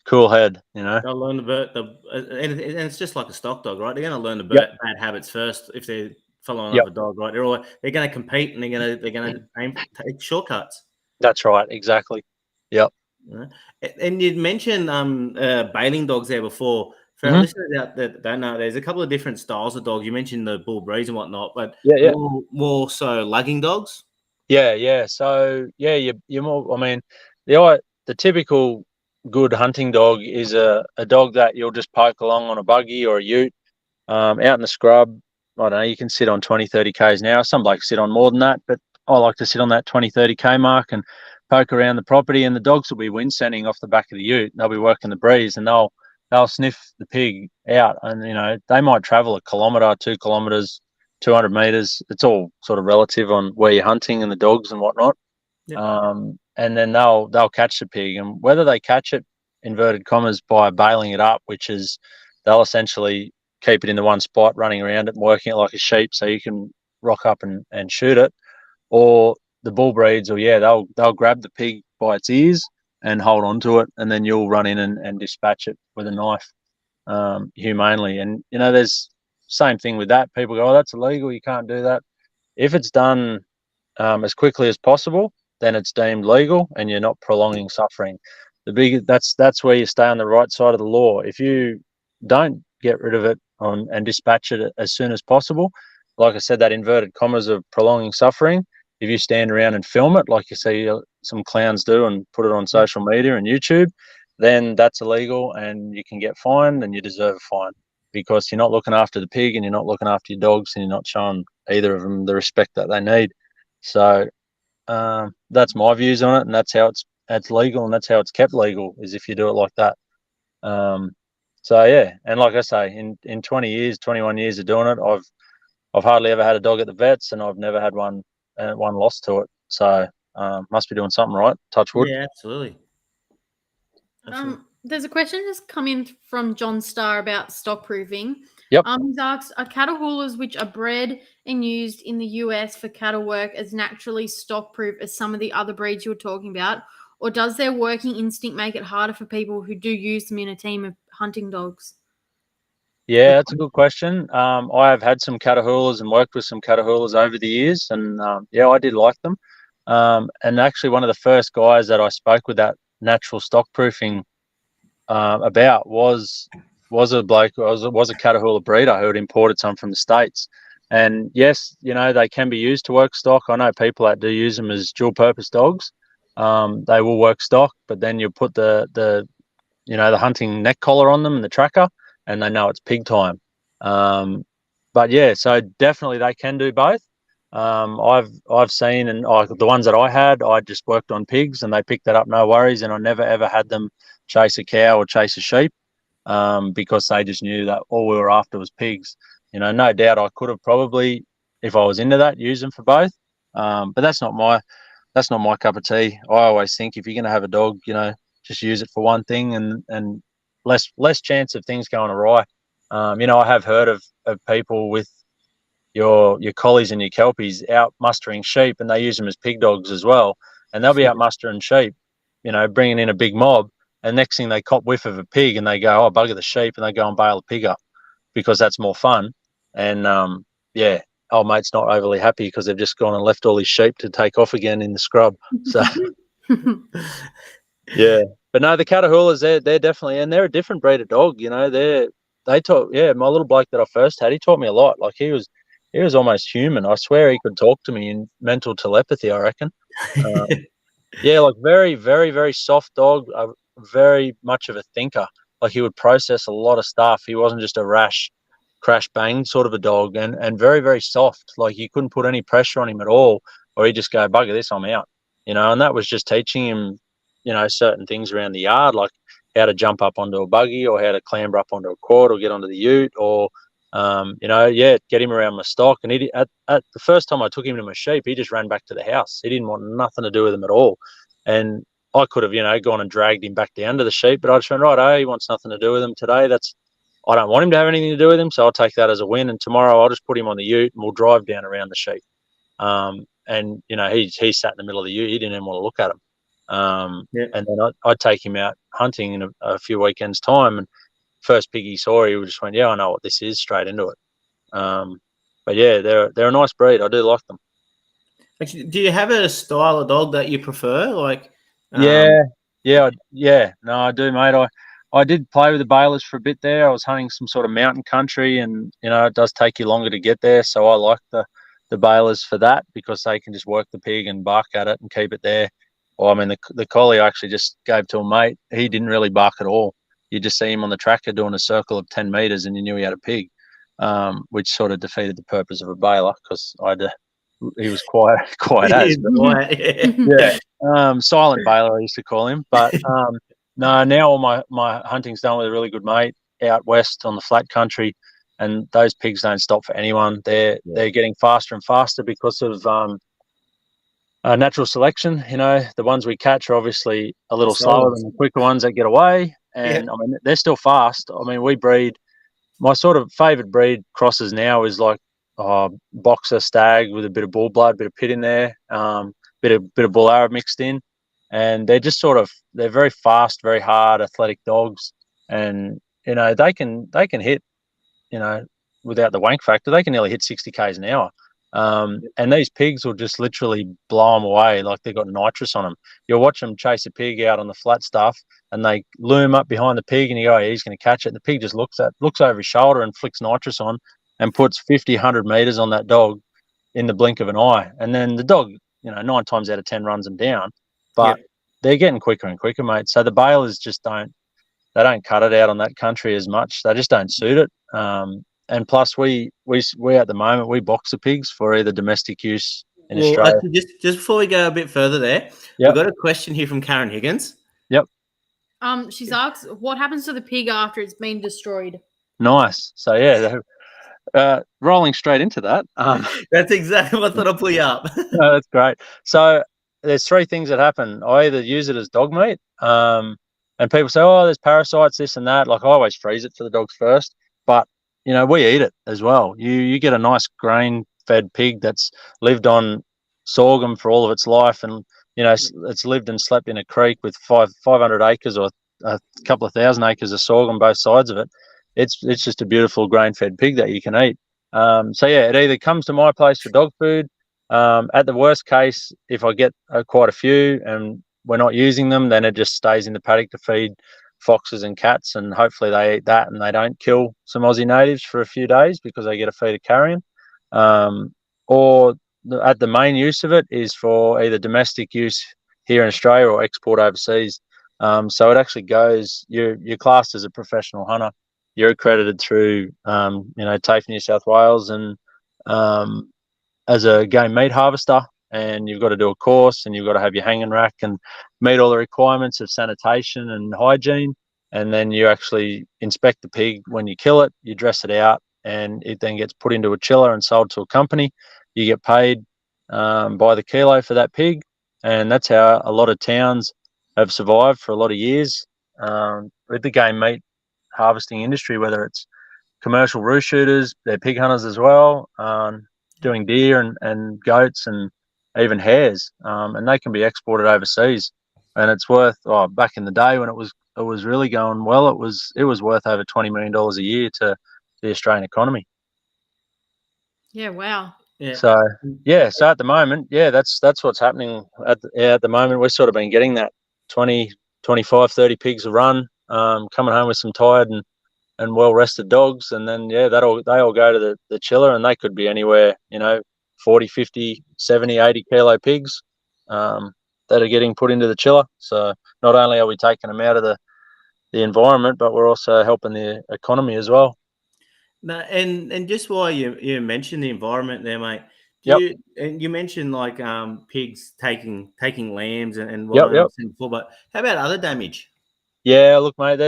cool head, They'll learn and it's just like a stock dog, right? They're going to learn the bad habits first if they're following up a dog, right? They're going to compete and they're going to aim take shortcuts. That's right, exactly. Yep. And you'd mentioned bailing dogs there before. For our listeners out there that don't know, there's a couple of different styles of dogs. You mentioned the bull breeds and whatnot, but more so lugging dogs. Yeah. So you're more. I mean, the typical good hunting dog is a dog that you'll just poke along on a buggy or a ute, out in the scrub. I don't know. You can sit on 20, 30 k's now. Some blokes sit on more than that, but I like to sit on that 20, 30 k mark and poke around the property. And the dogs will be wind scenting off the back of the ute. They'll be working the breeze, and they'll sniff the pig out. And they might travel a kilometre, 2 kilometres, 200 meters. It's all sort of relative on where you're hunting and the dogs and whatnot. And then they'll catch the pig, and whether they catch it, inverted commas, by bailing it up, which is they'll essentially keep it in the one spot, running around it and working it like a sheep so you can rock up and shoot it, or the bull breeds, or they'll grab the pig by its ears and hold on to it, and then you'll run in and dispatch it with a knife, humanely. And there's same thing with that. People go, oh, that's illegal, you can't do that. If it's done as quickly as possible, then it's deemed legal and you're not prolonging suffering. That's where you stay on the right side of the law. If you don't get rid of it and dispatch it as soon as possible, like I said, that inverted commas of prolonging suffering, if you stand around and film it like you see some clowns do and put it on social media and YouTube, then that's illegal and you can get fined, and you deserve a fine, because you're not looking after the pig and you're not looking after your dogs, and you're not showing either of them the respect that they need. So that's my views on it, and that's how it's legal, and that's how it's kept legal, is if you do it like that. So yeah, and like I say, in 20 years, 21 years of doing it, I've hardly ever had a dog at the vets, and I've never had one loss to it. So must be doing something right. Touch wood. Yeah, absolutely. There's a question just come in from John Starr about stock proofing. Yep. He's asked, are cattle haulers which are bred and used in the US for cattle work as naturally stock proof as some of the other breeds you were talking about? Or does their working instinct make it harder for people who do use them in a team of hunting dogs? Yeah, that's a good question. I have had some cattle haulers and worked with some cattle haulers over the years, and I did like them. And actually, one of the first guys that I spoke with that natural stock proofing about was a bloke, was a cattle hauler breeder who had imported some from the States. And yes, they can be used to work stock. I know people that do use them as dual purpose dogs. They will work stock, but then you put the hunting neck collar on them and the tracker, and they know it's pig time. But yeah, so definitely they can do both. I've seen, and the ones that I had, I just worked on pigs and they picked that up, no worries. And I never ever had them chase a cow or chase a sheep, because they just knew that all we were after was pigs. No doubt I could have probably, if I was into that, used them for both. But that's not my cup of tea. I always think if you're going to have a dog, just use it for one thing, and less chance of things going awry. I have heard of people with your collies and your kelpies out mustering sheep, and they use them as pig dogs as well. And they'll be out mustering sheep, bringing in a big mob. And next thing they cop whiff of a pig and they go, oh, bugger the sheep, and they go and bail the pig up because that's more fun. And old mate's not overly happy because they've just gone and left all his sheep to take off again in the scrub. So yeah. But no, the cattle haulers, they're definitely, and they're a different breed of dog. They taught, my little bloke that I first had, he taught me a lot. Like he was almost human. I swear he could talk to me in mental telepathy, I reckon. Like very, very, very soft dog, very much of a thinker. Like he would process a lot of stuff. He wasn't just a rash, crash bang sort of a dog, and very, very soft. Like you couldn't put any pressure on him at all, or he'd just go, bugger this, I'm out. And that was just teaching him, certain things around the yard. Like how to jump up onto a buggy or how to clamber up onto a quad or get onto the ute or, get him around my stock. And at the first time I took him to my sheep, he just ran back to the house. He didn't want nothing to do with them at all. And I could have, gone and dragged him back down to the sheep, but I just went, right, he wants nothing to do with them today. I don't want him to have anything to do with him, so I'll take that as a win. And tomorrow I'll just put him on the ute and we'll drive down around the sheep. He sat in the middle of the ute. He didn't even want to look at him. And then I'd take him out hunting in a few weekends' time. And first pig he saw, he just went, yeah, I know what this is, straight into it. But yeah, they're a nice breed. I do like them. Actually, do you have a style of dog that you prefer? Like, no, I do, mate. I did play with the bailers for a bit there. I was hunting some sort of mountain country, and it does take you longer to get there. So I like the bailers for that because they can just work the pig and bark at it and keep it there. Well, I mean, the collie I actually just gave to a mate. He didn't really bark at all. You just see him on the tracker doing a circle of 10 meters, and you knew he had a pig, which sort of defeated the purpose of a bailer because he was quiet as. Silent bailer I used to call him. But no, now all my hunting's done with a really good mate out west on the flat country, and those pigs don't stop for anyone. They're getting faster and faster because of natural selection. The ones we catch are obviously a little slower than the quicker ones that get away, and I mean they're still fast. I mean, we breed. My sort of favourite breed crosses now is like boxer stag with a bit of bull blood, bit of pit in there, bit of bull Arab mixed in, and they're just they're very fast, very hard, athletic dogs, and they can hit, without the wank factor, they can nearly hit 60 k's an hour. And these pigs will just literally blow them away like they've got nitrous on them. You'll watch them chase a pig out on the flat stuff, and they loom up behind the pig, and you go, he's going to catch it. And the pig just looks over his shoulder and flicks nitrous on and puts 50, 100 meters on that dog in the blink of an eye. And then the dog, 9 times out of 10 runs them down. But they're getting quicker and quicker, mate. So the bailers just don't cut it out on that country as much. They just don't suit it. And plus, we at the moment we box the pigs for either domestic use in Australia. Actually, just before we go a bit further there, we've got a question here from Karen Higgins. Yep. She's asked, what happens to the pig after it's been destroyed? Nice. So yeah, rolling straight into that. That's exactly what I thought I'd pull you up. No, that's great. So there's 3 things that happen. I either use it as dog meat, and people say, oh, there's parasites, this and that. Like I always freeze it for the dogs first, but we eat it as well. You get a nice grain-fed pig that's lived on sorghum for all of its life, and it's lived and slept in a creek with 500 acres or a couple of thousand acres of sorghum both sides of it. It's just a beautiful grain-fed pig that you can eat. So yeah, it either comes to my place for dog food. At the worst case, if I get quite a few and we're not using them, then it just stays in the paddock to feed foxes and cats, and hopefully they eat that and they don't kill some Aussie natives for a few days because they get a feed of carrion. Or at the main use of it is for either domestic use here in Australia or export overseas. So it actually goes, you're classed as a professional hunter. You're accredited through, TAFE New South Wales and as a game meat harvester, and you've got to do a course and you've got to have your hanging rack and meet all the requirements of sanitation and hygiene. And then you actually inspect the pig when you kill it, you dress it out, and it then gets put into a chiller and sold to a company. You get paid by the kilo for that pig. And that's how a lot of towns have survived for a lot of years with the game meat harvesting industry, whether it's commercial roost shooters, they're pig hunters as well, doing deer and goats and even hares, and they can be exported overseas. And it's worth, back in the day when it was really going well, it was worth over $20 million a year to the Australian economy. Yeah, wow. Yeah. So at the moment, that's what's happening at the moment. We've sort of been getting that 20, 25, 30 pigs a run, coming home with some tired and well-rested dogs, and then they all go to the chiller, and they could be anywhere, 40, 50, 70, 80 kilo pigs that are getting put into the chiller. So not only are we taking them out of the environment, but we're also helping the economy as well. No, and just while you mentioned the environment there, mate, you mentioned like pigs taking lambs and what I've seen before, but how about other damage? Yeah, look, mate,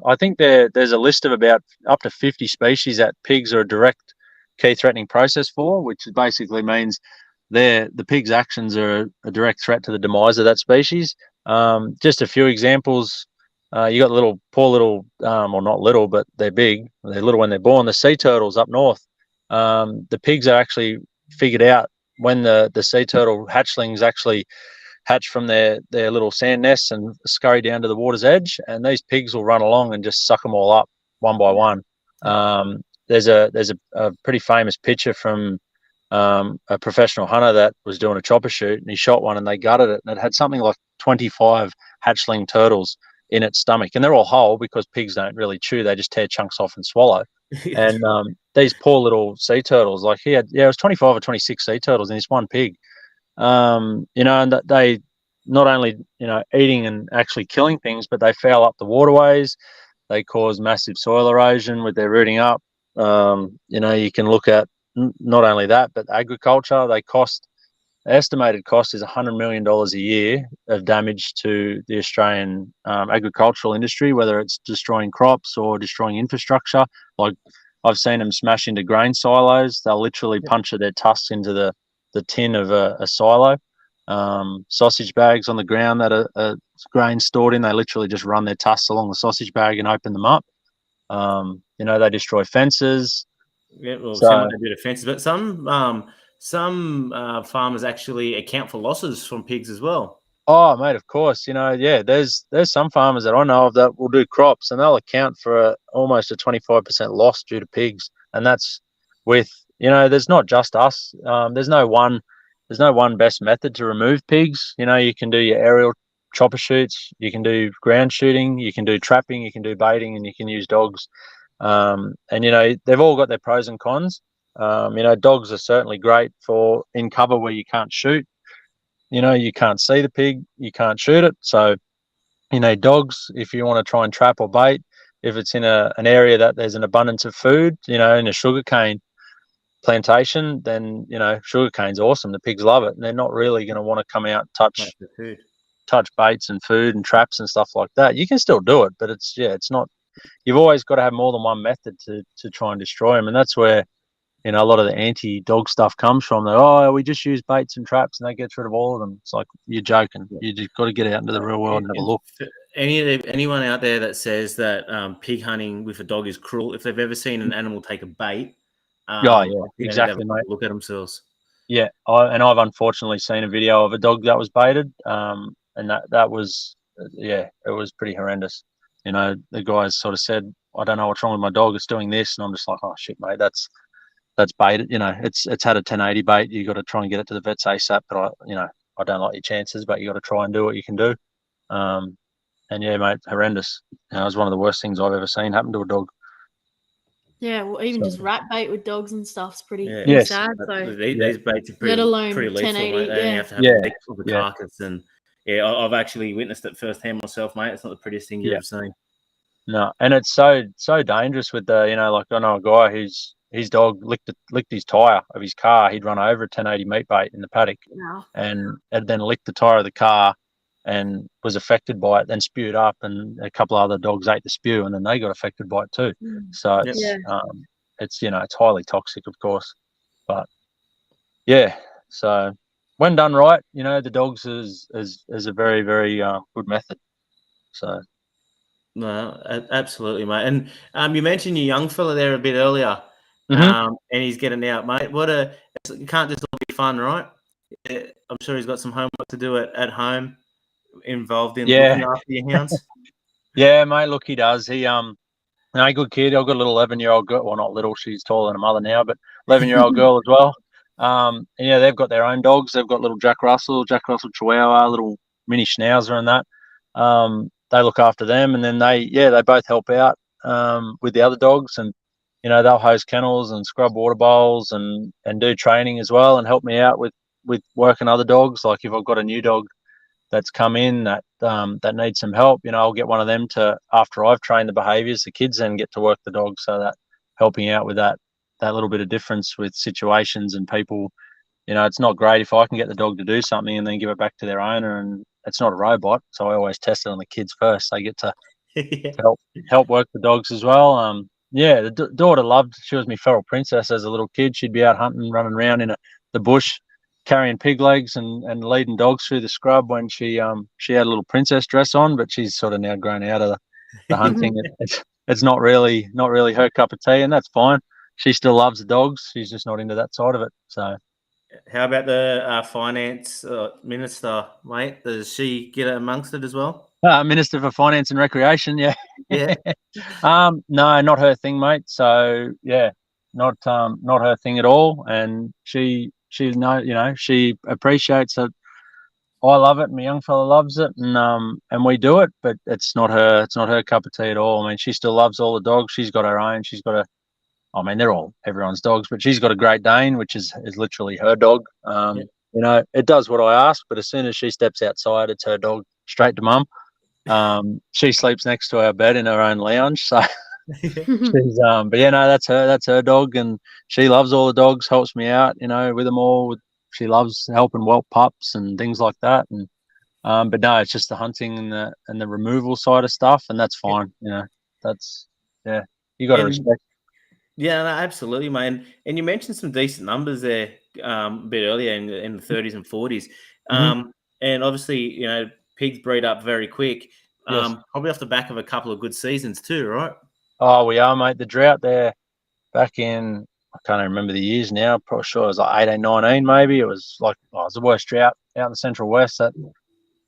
I think there's a list of about up to 50 species that pigs are a direct key threatening process for, which basically means the pig's actions are a direct threat to the demise of that species. Just a few examples. You got poor little, or not little, but they're big. They're little when they're born. The sea turtles up north. The pigs are actually figured out when the sea turtle hatchlings actually hatch from their little sand nests and scurry down to the water's edge, and these pigs will run along and just suck them all up one by one. There's a pretty famous picture from a professional hunter that was doing a chopper shoot, and he shot one and they gutted it, and it had something like 25 hatchling turtles in its stomach, and they're all whole because pigs don't really chew; they just tear chunks off and swallow. And these poor little sea turtles, like it was 25 or 26 sea turtles in this one pig. And that they not only eating and actually killing things, but they foul up the waterways. They cause massive soil erosion with their rooting up. You can look at not only that, but agriculture. Estimated cost is $100 million a year of damage to the Australian agricultural industry, whether it's destroying crops or destroying infrastructure. Like I've seen them smash into grain silos. They'll literally puncture their tusks into the tin of a silo. Sausage bags on the ground that are grain stored in, they literally just run their tusks along the sausage bag and open them up. They destroy fences. Yeah, well, some might do fences, but some farmers actually account for losses from pigs as well. Oh, mate, of course. There's some farmers that I know of that will do crops and they'll account for almost a 25% loss due to pigs, and that's with there's not just us. There's no one best method to remove pigs. You can do your aerial chopper shoots, you can do ground shooting, you can do trapping, you can do baiting, and you can use dogs. And they've all got their pros and cons. Dogs are certainly great for in cover where you can't shoot. You can't see the pig, you can't shoot it. So, dogs, if you want to try and trap or bait, if it's in an area that there's an abundance of food, in a sugarcane plantation, then sugarcane's awesome. The pigs love it, and they're not really going to want to come out and touch baits and food and traps and stuff like that. You can still do it, but it's not. You've always got to have more than one method to try and destroy them, and that's where a lot of the anti-dog stuff comes from. We just use baits and traps and that gets rid of all of them. It's like, you're joking. You just got to get out into the real world and have a look. Anyone out there that says that pig hunting with a dog is cruel, if they've ever seen an animal take a bait, exactly, mate. Look at themselves. Yeah, I've unfortunately seen a video of a dog that was baited, and that was it was pretty horrendous. The guys sort of said, "I don't know what's wrong with my dog. It's doing this," and I'm just like, "Oh shit, mate, that's baited. It's had a 1080 bait. You got to try and get it to the vets ASAP. But I don't like your chances, but you got to try and do what you can do." And yeah, mate, horrendous. It was one of the worst things I've ever seen happen to a dog. Yeah, well, even just rat bait with dogs and stuff's pretty sad. So these baits are pretty, let alone pretty lethal, 1080. mate. They have to have a leg for the carcass, and I've actually witnessed it firsthand myself, mate. It's not the prettiest thing you've ever seen. No, and it's so dangerous with the like I know a guy whose dog licked his tire of his car. He'd run over a 1080 meat bait in the paddock, and then licked the tire of the car and was affected by it, then spewed up, and a couple of other dogs ate the spew, and then they got affected by it too. So it's it's highly toxic, of course, but so when done right, the dogs is a very, very good method. So no, absolutely, mate. And you mentioned your young fella there a bit earlier, mm-hmm. And he's getting out, mate. It can't just all be fun, right? I'm sure he's got some homework to do at home, involved in looking after your hounds. Yeah, mate. Look, he does. He good kid. I've got a little 11-year-old girl. Well, not little. She's taller than a mother now, but 11-year-old girl as well. And they've got their own dogs. They've got little Jack Russell Chihuahua, little mini Schnauzer, and that. They look after them, and then they both help out with the other dogs, and they'll hose kennels and scrub water bowls and do training as well, and help me out with working other dogs. Like if I've got a new dog that's come in that needs some help, I'll get one of them to, after I've trained the behaviours, the kids then get to work the dog, so that helping out with that little bit of difference with situations and people. It's not great if I can get the dog to do something and then give it back to their owner, and it's not a robot, so I always test it on the kids first. They get to Yeah. help work the dogs as well. Yeah, the daughter loved. She was my feral princess as a little kid. She'd be out hunting, running around in the bush, carrying pig legs and leading dogs through the scrub when she had a little princess dress on. But she's sort of now grown out of the hunting. It's not really her cup of tea, and that's fine. She still loves the dogs. She's just not into that side of it. So. How about the finance minister, mate? Does she get amongst it as well? Minister for Finance and Recreation, yeah. Yeah. No, not her thing, mate. So yeah, not her thing at all. And she appreciates it. I love it, and my young fella loves it, and we do it. But it's not her cup of tea at all. I mean, she still loves all the dogs. She's got her own. She's got they're all everyone's dogs, but she's got a Great Dane, which is literally her dog. It does what I ask, but as soon as she steps outside, it's her dog straight to mum. She sleeps next to our bed in her own lounge. So she's but yeah, no, that's her dog, and she loves all the dogs, helps me out, with them all. She loves helping whelp pups and things like that. And but no, it's just the hunting and the removal side of stuff, and that's fine. That's you got to respect. Yeah, no, absolutely, mate. And you mentioned some decent numbers there a bit earlier in the 30s and 40s. And obviously, pigs breed up very quick. Yes. Probably off the back of a couple of good seasons too, right? Oh, we are, mate. The drought there back in, I can't even remember the years now. Probably sure it was like 18, 19 maybe. It was like, it was the worst drought out in the Central West. A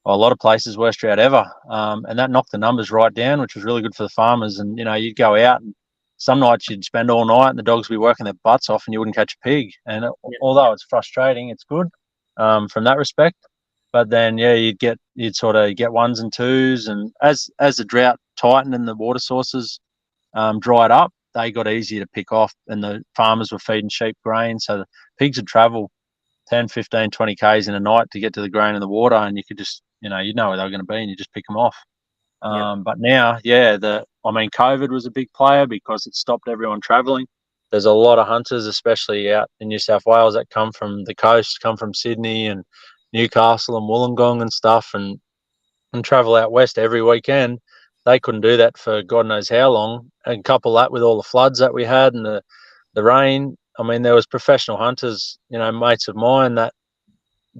lot of places, worst drought ever. And that knocked the numbers right down, which was really good for the farmers. And, you'd go out and some nights you'd spend all night and the dogs would be working their butts off and you wouldn't catch a pig. And although it's frustrating, it's good from that respect. But then, you'd sort of get ones and twos. And as the drought tightened and the water sources dried up, they got easier to pick off, and the farmers were feeding sheep grain. So the pigs would travel 10, 15, 20 Ks in a night to get to the grain and the water, and you could just, you'd know where they were going to be and you just pick them off. But now, COVID was a big player because it stopped everyone traveling. There's a lot of hunters, especially out in New South Wales, that come from the coast, come from Sydney and Newcastle and Wollongong and stuff, and travel out west every weekend. They couldn't do that for God knows how long. And couple that with all the floods that we had and the rain. I mean, there was professional hunters, mates of mine that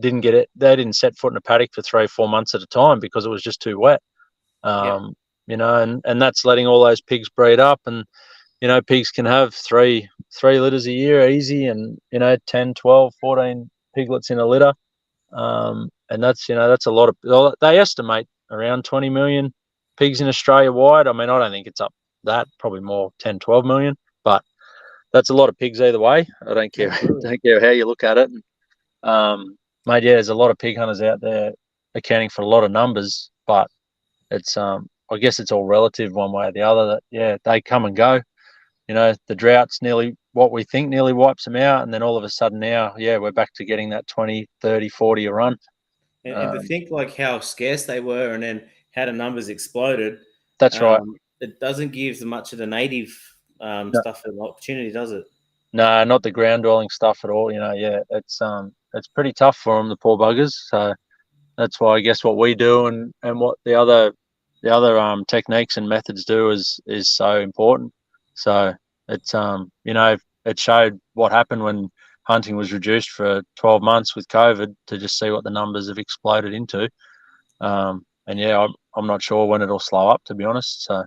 didn't get it. They didn't set foot in a paddock for 3 or 4 months at a time because it was just too wet. And that's letting all those pigs breed up. And, pigs can have three litters a year easy, and, 10, 12, 14 piglets in a litter. And that's a lot of, they estimate around 20 million pigs in Australia wide. I mean, I don't think it's up that, probably more 10, 12 million, but that's a lot of pigs either way. I don't care. Don't care how you look at it. Mate, there's a lot of pig hunters out there accounting for a lot of numbers, but it's, I guess it's all relative one way or the other. That they come and go. The drought's nearly what we think nearly wipes them out, and then all of a sudden now, we're back to getting that 20, 30, 40 a run. And to think like how scarce they were, and then how the numbers exploded. That's right. It doesn't give much of the native stuff an opportunity, does it? No, not the ground dwelling stuff at all. It's pretty tough for them, the poor buggers. So that's why I guess what we do and what the other techniques and methods do is so important. So it's it showed what happened when hunting was reduced for 12 months with COVID, to just see what the numbers have exploded into. I'm not sure when it'll slow up, to be honest. So.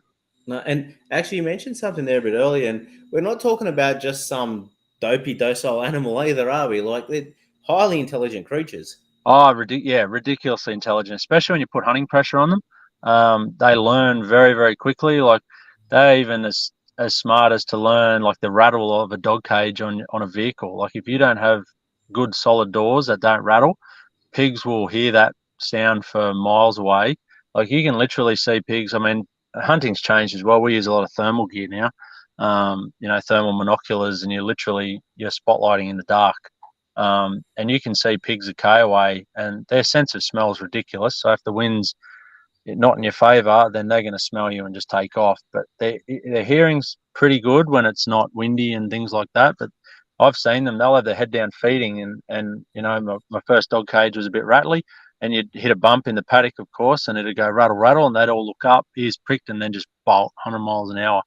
No, and actually, you mentioned something there a bit earlier, and we're not talking about just some dopey, docile animal either, are we? Like, they're highly intelligent creatures. Oh, ridiculously intelligent, especially when you put hunting pressure on them. They learn very, very quickly. Like, they're even as smart as to learn, like, the rattle of a dog cage on a vehicle. Like, if you don't have good solid doors that don't rattle, pigs will hear that sound for miles away. Like, you can literally see pigs. I mean, hunting's changed as well. We use a lot of thermal gear now, thermal binoculars, and you're spotlighting in the dark. And you can see pigs a K away, and their sense of smell is ridiculous. So if the wind's not in your favour, then they're going to smell you and just take off. But their hearing's pretty good when it's not windy and things like that. But I've seen them; they'll have their head down feeding, and my first dog cage was a bit rattly. and you'd hit a bump in the paddock, of course, and it'd go rattle, rattle, and they'd all look up, ears pricked, and then just bolt 100 miles an hour.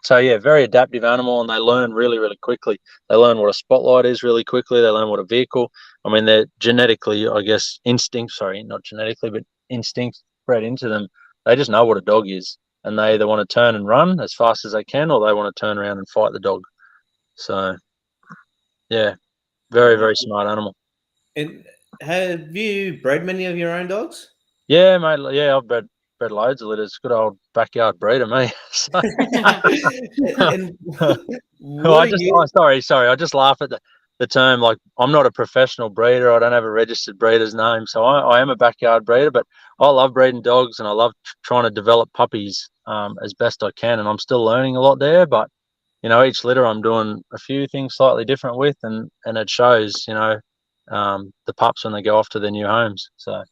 So yeah, very adaptive animal, and they learn really, really quickly. They learn what a spotlight is really quickly. They learn what a vehicle. I mean, they're genetically, I guess, not genetically, but instinct bred into them. They just know what a dog is, and they either want to turn and run as fast as they can, or they want to turn around and fight the dog. So yeah, very, very smart animal. And have you bred many of your own dogs? Yeah, mate. Yeah, I've bred loads of litters. Good old backyard breeder, me. And what are you? Sorry. I just laugh at the term. Like, I'm not a professional breeder. I don't have a registered breeder's name, so I am a backyard breeder. But I love breeding dogs, and I love trying to develop puppies as best I can. And I'm still learning a lot there. But each litter I'm doing a few things slightly different with, and it shows. The pups when they go off to their new homes. So.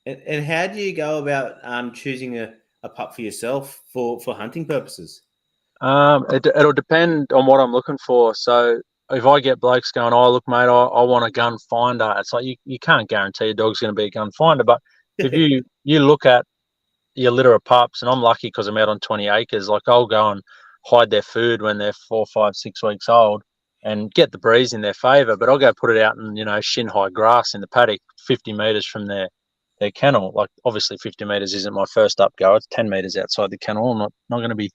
And how do you go about choosing a pup for yourself for hunting purposes? It'll depend on what I'm looking for. So if I get blokes going, oh look, mate, I want a gun finder, it's like you can't guarantee a dog's going to be a gun finder. But if you look at your litter of pups, and I'm lucky because I'm out on 20 acres, like I'll go and hide their food when they're 4, 5, 6 weeks old and get the breeze in their favour. But I'll go put it out in shin high grass in the paddock, 50 metres from their kennel. Like, obviously 50 metres isn't my first up go. It's 10 metres outside the kennel. I'm not going to be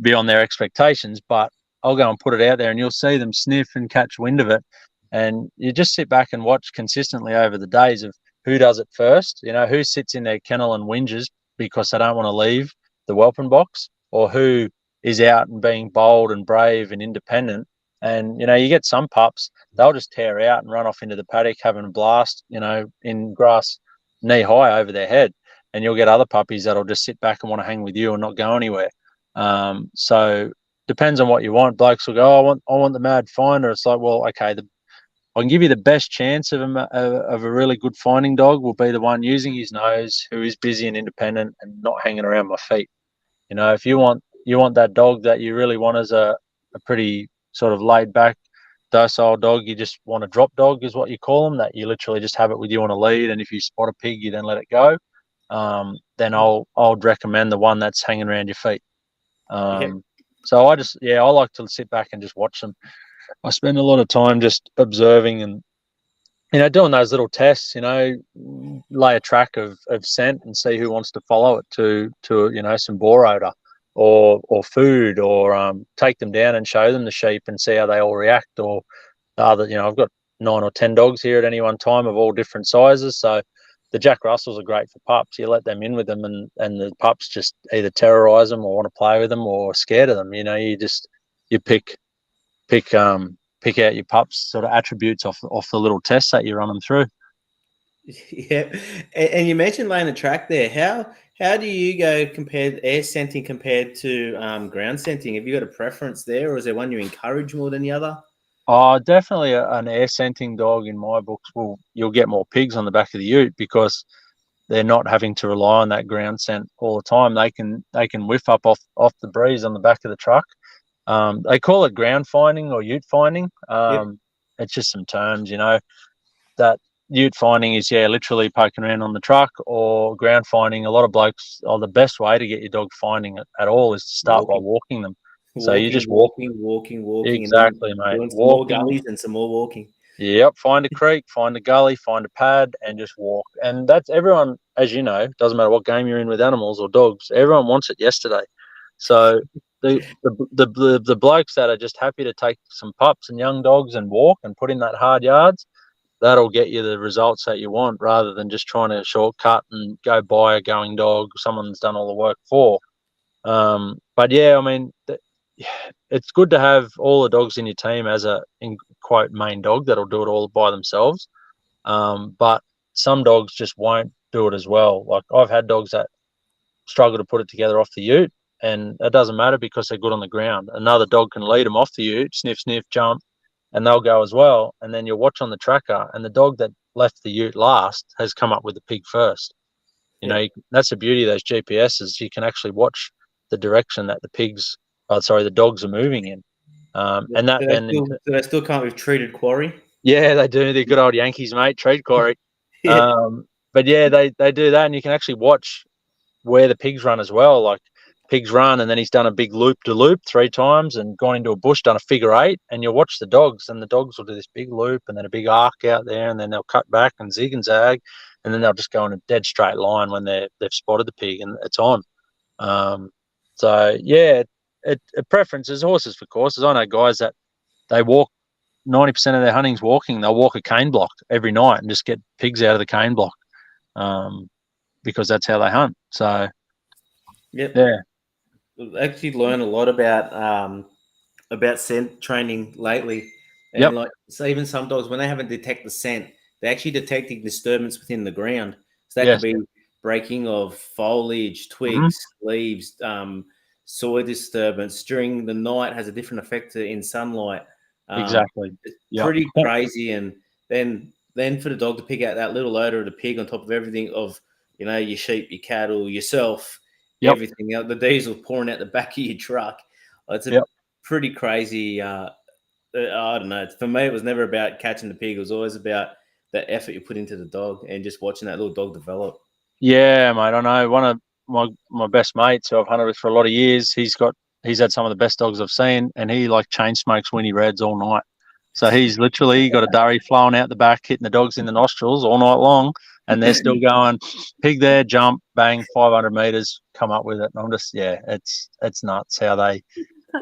beyond their expectations, but I'll go and put it out there, and you'll see them sniff and catch wind of it. And you just sit back and watch consistently over the days of who does it first, who sits in their kennel and whinges because they don't want to leave the whelping box, or who is out and being bold and brave and independent. And, you get some pups, they'll just tear out and run off into the paddock having a blast, in grass knee high over their head. And you'll get other puppies that'll just sit back and want to hang with you and not go anywhere. So depends on what you want. Blokes will go, I want the mad finder. It's like, well, okay, I can give you the best chance of a really good finding dog will be the one using his nose, who is busy and independent and not hanging around my feet. If you want that dog that you really want as a pretty sort of laid back, docile dog, you just want a drop dog is what you call them, that you literally just have it with you on a lead, and if you spot a pig, you then let it go. Then I'll recommend the one that's hanging around your feet. So I like to sit back and just watch them. I spend a lot of time just observing and doing those little tests, lay a track of scent and see who wants to follow it to some boar odor or food, or take them down and show them the sheep and see how they all react. Or the other, I've got 9 or 10 dogs here at any one time of all different sizes, so the Jack Russells are great for pups. You let them in with them, and the pups just either terrorize them or want to play with them or are scared of them. You pick out your pups' sort of attributes off the little tests that you run them through. Yeah, and you mentioned laying a track there. How do you go air scenting compared to ground scenting? Have you got a preference there, or is there one you encourage more than the other? Oh, definitely an air scenting dog in my books you'll get more pigs on the back of the ute, because they're not having to rely on that ground scent all the time. They can whiff up off the breeze on the back of the truck. They call it ground finding or ute finding. It's just some terms, that ute finding is literally poking around on the truck, or ground finding. A lot of blokes, the best way to get your dog finding at all is to start by walking them. So you just walking. Exactly, and mate. Doing some more gullies and some more walking. Yep. Find a creek, find a gully, find a pad, and just walk. And that's everyone, as you know, doesn't matter what game you're in with animals or dogs. Everyone wants it yesterday. So the blokes that are just happy to take some pups and young dogs and walk and put in that hard yards, that'll get you the results that you want, rather than just trying to shortcut and go buy a going dog someone's done all the work for. But yeah, I mean, it's good to have all the dogs in your team as a, in quote, main dog that'll do it all by themselves. But some dogs just won't do it as well. Like, I've had dogs that struggle to put it together off the ute, and it doesn't matter because they're good on the ground. Another dog can lead them off the ute, sniff, sniff, jump, and they'll go as well. And then you'll watch on the tracker, and the dog that left the ute last has come up with the pig first. That's the beauty of those GPSs. You can actually watch the direction that the dogs are moving in. And that do they still come with treated quarry? Yeah, they do. They're good old Yankees, mate. Treat quarry. But yeah, they do that, and you can actually watch where the pigs run as well. Like pigs run, and then he's done a big loop to loop 3 times and gone into a bush, done a figure 8, and you'll watch the dogs, and the dogs will do this big loop and then a big arc out there, and then they'll cut back and zig and zag, and then they'll just go in a dead straight line when they've spotted the pig and it's on. So yeah, it preferences horses for courses. I know guys that they walk 90% of their hunting's walking. They'll walk a cane block every night and just get pigs out of the cane block, because that's how they hunt. So Yep. yeah, I've actually learned a lot about scent training lately. And Yep. like, so even some dogs, when they haven't detected the scent, they're actually detecting disturbance within the ground. So that Yes. could be breaking of foliage, twigs, leaves, soil disturbance during the night has a different effect in sunlight. Exactly. It's Yep. pretty crazy. And then for the dog to pick out that little odor of the pig on top of everything of, your sheep, your cattle, yourself, Yep. everything else, the diesel pouring out the back of your truck. It's a Yep. pretty crazy. I don't know. For me, it was never about catching the pig. It was always about the effort you put into the dog and just watching that little dog develop. Yeah, mate. I know one of my best mates who I've hunted with for a lot of years. He's had some of the best dogs I've seen, and he like chain smokes Winnie Reds all night. So he's literally got a durry flowing out the back, hitting the dogs in the nostrils all night long, and they're still going pig there, jump, bang, 500 meters, come up with it. And I'm just it's nuts how they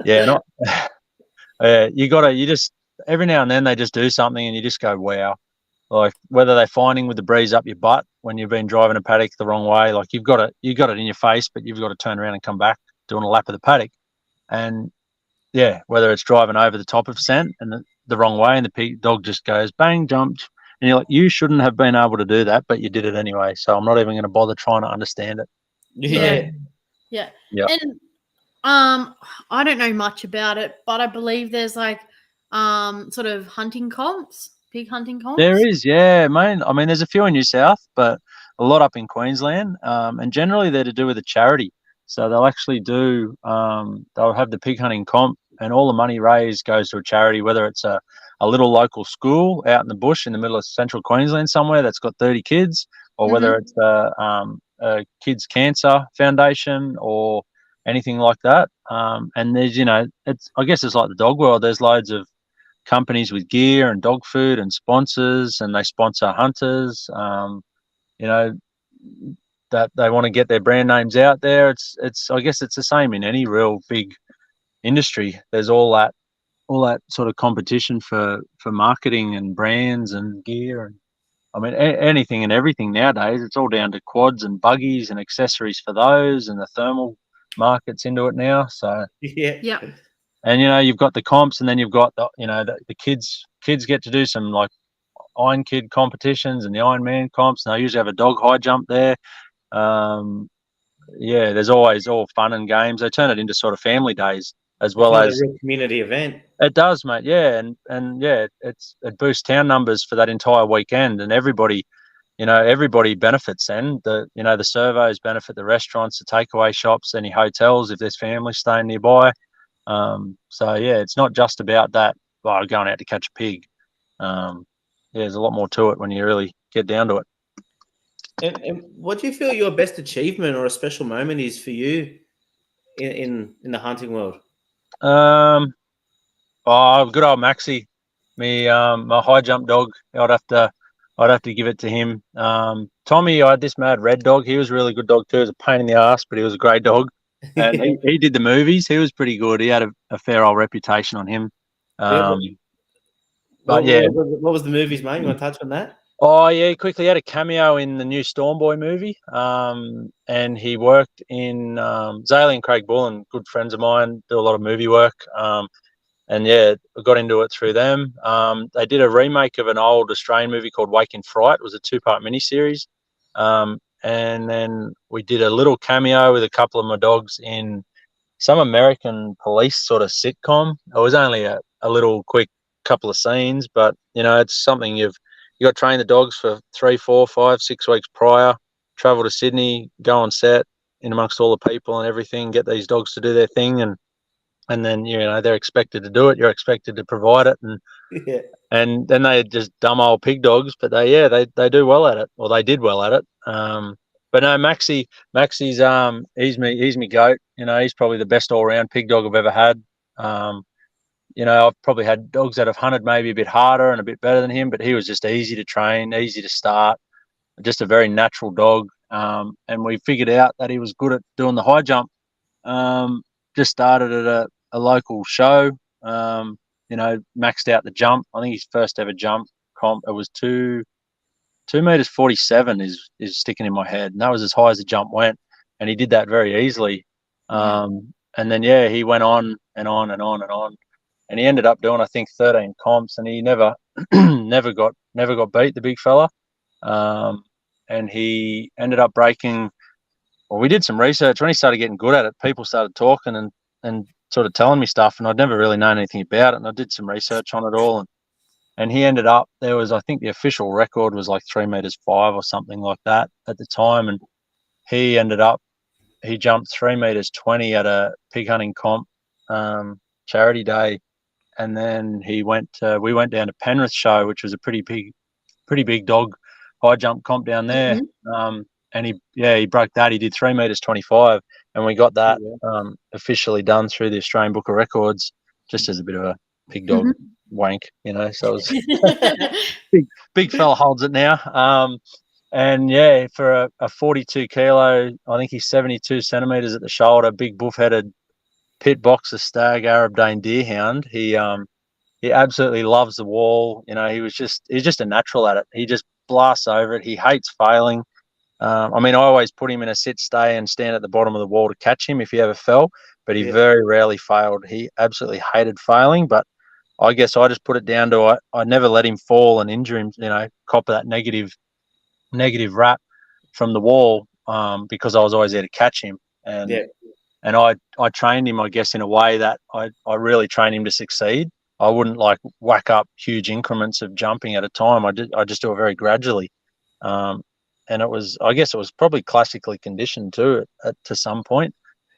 not you just every now and then they just do something and you just go wow. Like whether they're finding with the breeze up your butt when you've been driving a paddock the wrong way, like you got it in your face, but you've got to turn around and come back doing a lap of the paddock. And yeah, whether it's driving over the top of scent and the wrong way, and the pig dog just goes bang, jumped, and you're like, you shouldn't have been able to do that, but you did it anyway. So I'm not even going to bother trying to understand it. Yeah. Yeah. And I don't know much about it, but I believe there's like sort of hunting comps, pig hunting comps. There is, yeah, man. I mean, there's a few in New South, but a lot up in Queensland, and generally they're to do with a charity. So they'll actually do, they'll have the pig hunting comp, and all the money raised goes to a charity, whether it's a little local school out in the bush in the middle of central Queensland somewhere that's got 30 kids, or whether it's a kids cancer foundation or anything like that. And there's, I guess it's like the dog world. There's loads of companies with gear and dog food and sponsors, and they sponsor hunters. That they want to get their brand names out there. It's I guess it's the same in any real big industry. There's all that sort of competition for marketing and brands and gear, and I mean anything and everything nowadays. It's all down to quads and buggies and accessories for those, and the thermal market's into it now. So yeah. And you've got the comps, and then you've got the kids get to do some like Iron Kid competitions and the Iron Man comps, and they usually have a dog high jump there. There's always all fun and games. They turn it into sort of family days as well as a real community event. It does, mate. Yeah, and yeah, it boosts town numbers for that entire weekend, and everybody benefits. Then the servos benefit, the restaurants, the takeaway shops, any hotels if there's families staying nearby. So yeah, it's not just about that. Going out to catch a pig. There's a lot more to it when you really get down to it. And what do you feel your best achievement or a special moment is for you in the hunting world? Good old Maxie, my high jump dog. I'd have to give it to him. Tommy, I had this mad red dog. He was a really good dog too. It was a pain in the ass, but he was a great dog. And he did the movies. He was pretty good. He had a fair old reputation on him. What was the movies, mate? You want to touch on that? Oh yeah, he quickly had a cameo in the new Storm Boy movie. And he worked in Zaley and Craig Bullen, good friends of mine, do a lot of movie work. And yeah, I got into it through them. They did a remake of an old Australian movie called Wake in Fright. It was a 2-part miniseries. And then we did a little cameo with a couple of my dogs in some American police sort of sitcom. It was only a little quick couple of scenes, but it's something you got to train the dogs for 3, 4, 5, 6 weeks prior, travel to Sydney, go on set in amongst all the people and everything, get these dogs to do their thing. And and then they're expected to do it. You're expected to provide it, Yeah. and then they're just dumb old pig dogs. But they do well at it, or they did well at it. But no, Maxie's he's me goat. He's probably the best all round pig dog I've ever had. I've probably had dogs that have hunted maybe a bit harder and a bit better than him, but he was just easy to train, easy to start, just a very natural dog. And we figured out that he was good at doing the high jump. Just started at a local show, maxed out the jump. I think his first ever jump comp, it was 2 meters 47 is sticking in my head. And that was as high as the jump went. And he did that very easily. And then, he went on and on and on and on. And he ended up doing, I think, 13 comps, and he never got beat, the big fella. And he ended up breaking. Well, we did some research when he started getting good at it. People started talking and sort of telling me stuff, and I'd never really known anything about it. And I did some research on it all, and he ended up, there was, I think the official record was like 3 meters 5 or something like that at the time, and he jumped 3 meters 20 at a pig hunting comp charity day. And then we went down to Penrith show, which was a pretty big dog high jump comp down there. And he broke that. He did 3 meters 25, and we got that officially done through the Australian Book of Records, just as a bit of a pig dog wank, So it was big fella holds it now. And for a 42 kilo, I think he's 72 centimeters at the shoulder, big buff-headed pit boxer stag Arab Dane deerhound. He absolutely loves the wall. He's just a natural at it. He just blasts over it. He hates failing. I always put him in a sit, stay, and stand at the bottom of the wall to catch him if he ever fell, but he very rarely failed. He absolutely hated failing, but I guess I just put it down to I never let him fall and injure him, cop that negative rap from the wall, because I was always there to catch him. And I trained him, I guess, in a way that I really trained him to succeed. I wouldn't like whack up huge increments of jumping at a time. I just do it very gradually. And I guess it was probably classically conditioned too to some point.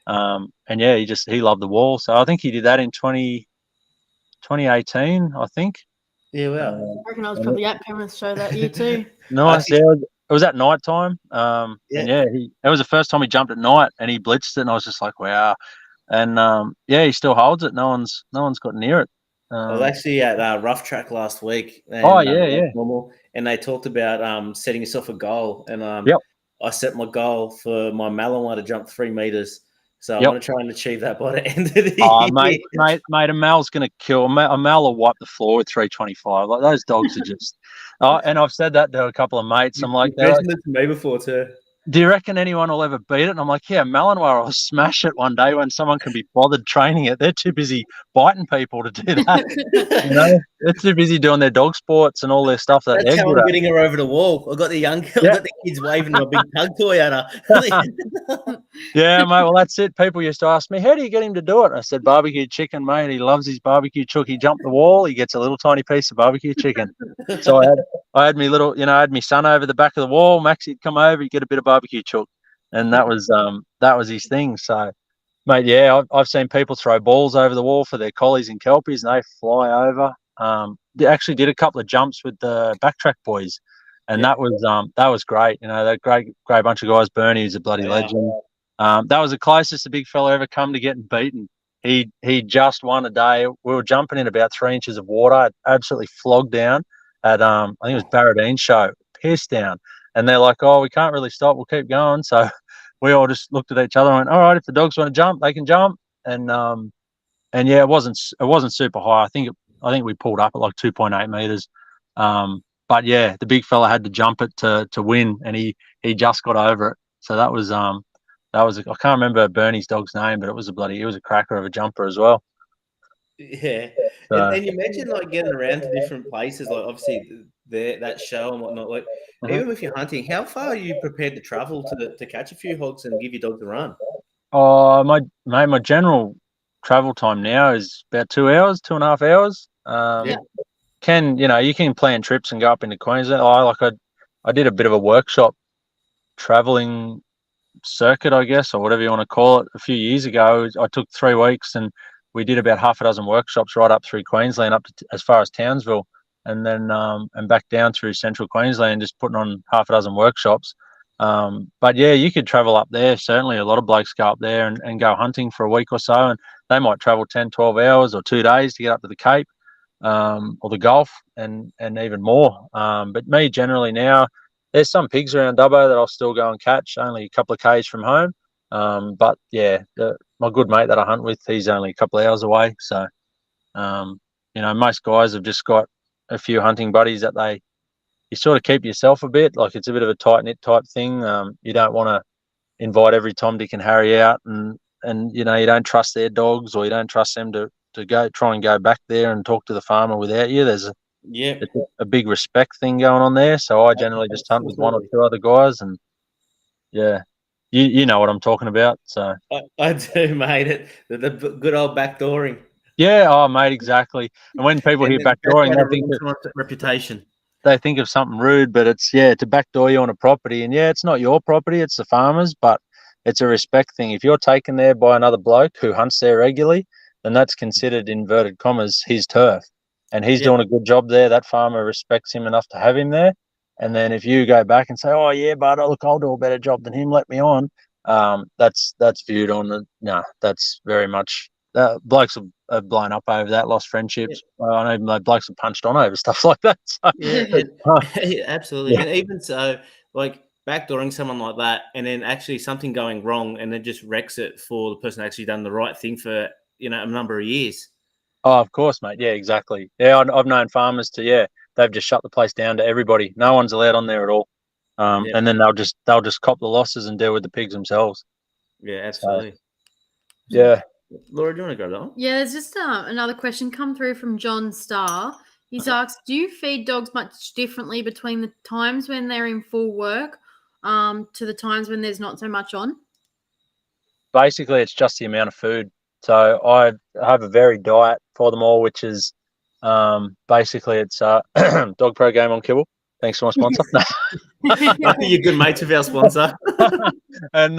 He loved the wall. So I think he did that in 2018, I think. Yeah, wow. I reckon I was probably at Penrith show that year too. Nice. It was at night time. It was the first time he jumped at night, and he blitzed it, and I was just like, wow. And he still holds it. No one's got near it. I was actually at Rough Track last week. And, normal, and they talked about setting yourself a goal. And I set my goal for my Malinois to jump 3 meters. So I want to try and achieve that by the end of the year. Mate, a Mal's going to kill. A Mal will wipe the floor with 325. Like, those dogs are just... and I've said that to a couple of mates. I'm like... You've mentioned it to me before too. Do you reckon anyone will ever beat it? And I'm like, yeah, Malinois will smash it one day when someone can be bothered training it. They're too busy biting people to do that. They're too busy doing their dog sports and all their stuff. That's how I'm getting her over the wall. I got the kids waving a big tug toy at her. Yeah, mate. Well, that's it. People used to ask me, how do you get him to do it? I said, barbecue chicken, mate. He loves his barbecue chook. He jumped the wall. He gets a little tiny piece of barbecue chicken. So I had me little, I had my son over the back of the wall. Maxie'd come over, he'd get a bit of barbecue chook, and that was his thing. So, mate, I've seen people throw balls over the wall for their collies and kelpies, and they fly over. They actually did a couple of jumps with the backtrack boys, and that was great. That great bunch of guys. Bernie is a bloody legend. That was the closest the big fella ever come to getting beaten. He just won a day. We were jumping in about 3 inches of water, absolutely flogged down at I think it was Barradine show, pissed down. And they're like, oh, we can't really stop. We'll keep going. So we all just looked at each other and went, all right, if the dogs want to jump, they can jump. And it wasn't super high. I think we pulled up at like 2.8 meters. But the big fella had to jump it to win, and he just got over it. So that was I can't remember Bernie's dog's name, but it was a cracker of a jumper as well. Yeah. And you mentioned like getting around to different places, like obviously that show and whatnot. Like even if you're hunting, how far are you prepared to travel to catch a few hogs and give your dog the run? My general travel time now is about 2 hours, 2.5 hours. You can plan trips and go up into Queensland. I did a bit of a workshop traveling circuit, I guess, or whatever you want to call it, a few years ago. I took 3 weeks and we did about half a dozen workshops right up through Queensland, up to as far as Townsville, and then and back down through central Queensland, just putting on half a dozen workshops. But yeah, you could travel up there. Certainly a lot of blokes go up there and go hunting for a week or so, and they might travel 10, 12 hours or 2 days to get up to the Cape or the Gulf and even more. But me, generally now, there's some pigs around Dubbo that I'll still go and catch, only a couple of k's from home. But yeah, my good mate that I hunt with, he's only a couple of hours away. So, most guys have just got a few hunting buddies that you sort of keep yourself a bit. Like, it's a bit of a tight knit type thing. You don't want to invite every Tom, Dick and Harry out and you don't trust their dogs, or you don't trust them to try and go back there and talk to the farmer without you. There's a big respect thing going on there. So I generally just hunt with one or two other guys, and yeah, you know what I'm talking about. So I do, mate. The good old backdooring. Yeah, oh mate, exactly. And when people hear backdooring, they think of reputation. They think of something rude, but it's to backdoor you on a property, and it's not your property, it's the farmer's, but it's a respect thing. If you're taken there by another bloke who hunts there regularly, then that's considered, inverted commas, his turf, and he's doing a good job there. That farmer respects him enough to have him there. And then if you go back and say, "Oh yeah, but look, I'll do a better job than him, let me on," that's viewed on the that's very much blokes have blown up over that, lost friendships. I know blokes have punched on over stuff like that. So. Yeah, absolutely. Yeah. And even so, like backdooring someone like that, and then actually something going wrong, and then just wrecks it for the person actually done the right thing for a number of years. Oh, of course, mate. Yeah, exactly. Yeah, I've known farmers they've just shut the place down to everybody. No one's allowed on there at all. And then they'll just cop the losses and deal with the pigs themselves. Yeah, absolutely. So, yeah. Laura, do you want to go on? Yeah, there's just another question come through from John Starr. He's asked, do you feed dogs much differently between the times when they're in full work to the times when there's not so much on? Basically, it's just the amount of food. So I have a varied diet for them all, which is basically it's Dog Pro Game on Kibble. Thanks for my sponsor. You're good mates with our sponsor. And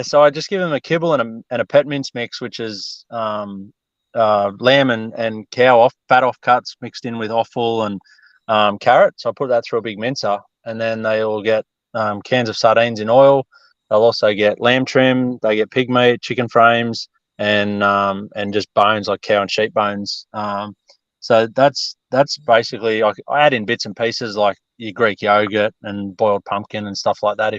so I just give them a kibble and a pet mince mix, which is lamb and cow fat off cuts mixed in with offal and carrot. So I put that through a big mincer, and then they all get cans of sardines in oil. They'll also get lamb trim. They get pig meat, chicken frames, and just bones like cow and sheep bones. So that's basically, I add in bits and pieces like your Greek yogurt and boiled pumpkin and stuff like that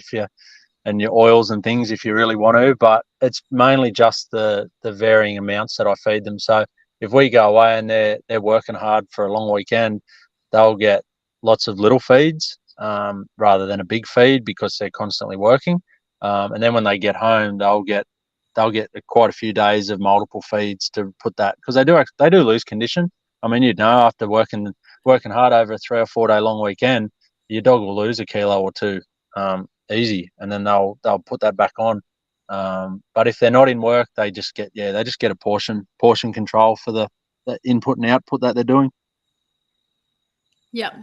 and your oils and things if you really want to, but it's mainly just the varying amounts that I feed them. So if we go away and they're working hard for a long weekend, they'll get lots of little feeds rather than a big feed because they're constantly working. And then when they get home, they'll get quite a few days of multiple feeds to put that, because they do lose condition. I mean, after working hard over a 3 or 4 day long weekend, your dog will lose a kilo or two easy, and then they'll put that back on. But if they're not in work, they just get a portion control for the input and output that they're doing. Yep.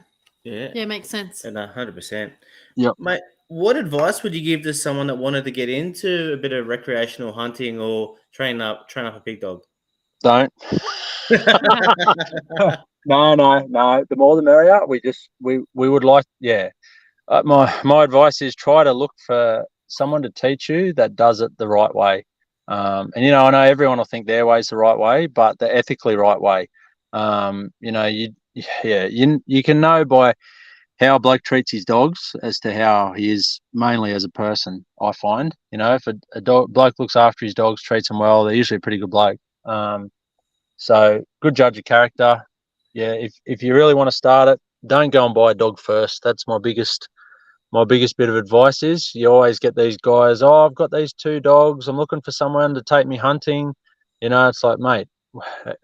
Yeah, makes sense. And 100%. Yep. Mate, what advice would you give to someone that wanted to get into a bit of recreational hunting or train up a big dog? Don't. No. The more the merrier. We would like, my advice is try to look for someone to teach you that does it the right way. And I know everyone will think their way is the right way, but the ethically right way. You can know by how a bloke treats his dogs as to how he is mainly as a person. I find, if a bloke looks after his dogs, treats them well, they're usually a pretty good bloke. So good judge of character. Yeah, if you really want to start it, don't go and buy a dog first. That's my biggest bit of advice is you always get these guys, oh, I've got these 2 dogs, I'm looking for someone to take me hunting. It's like, mate,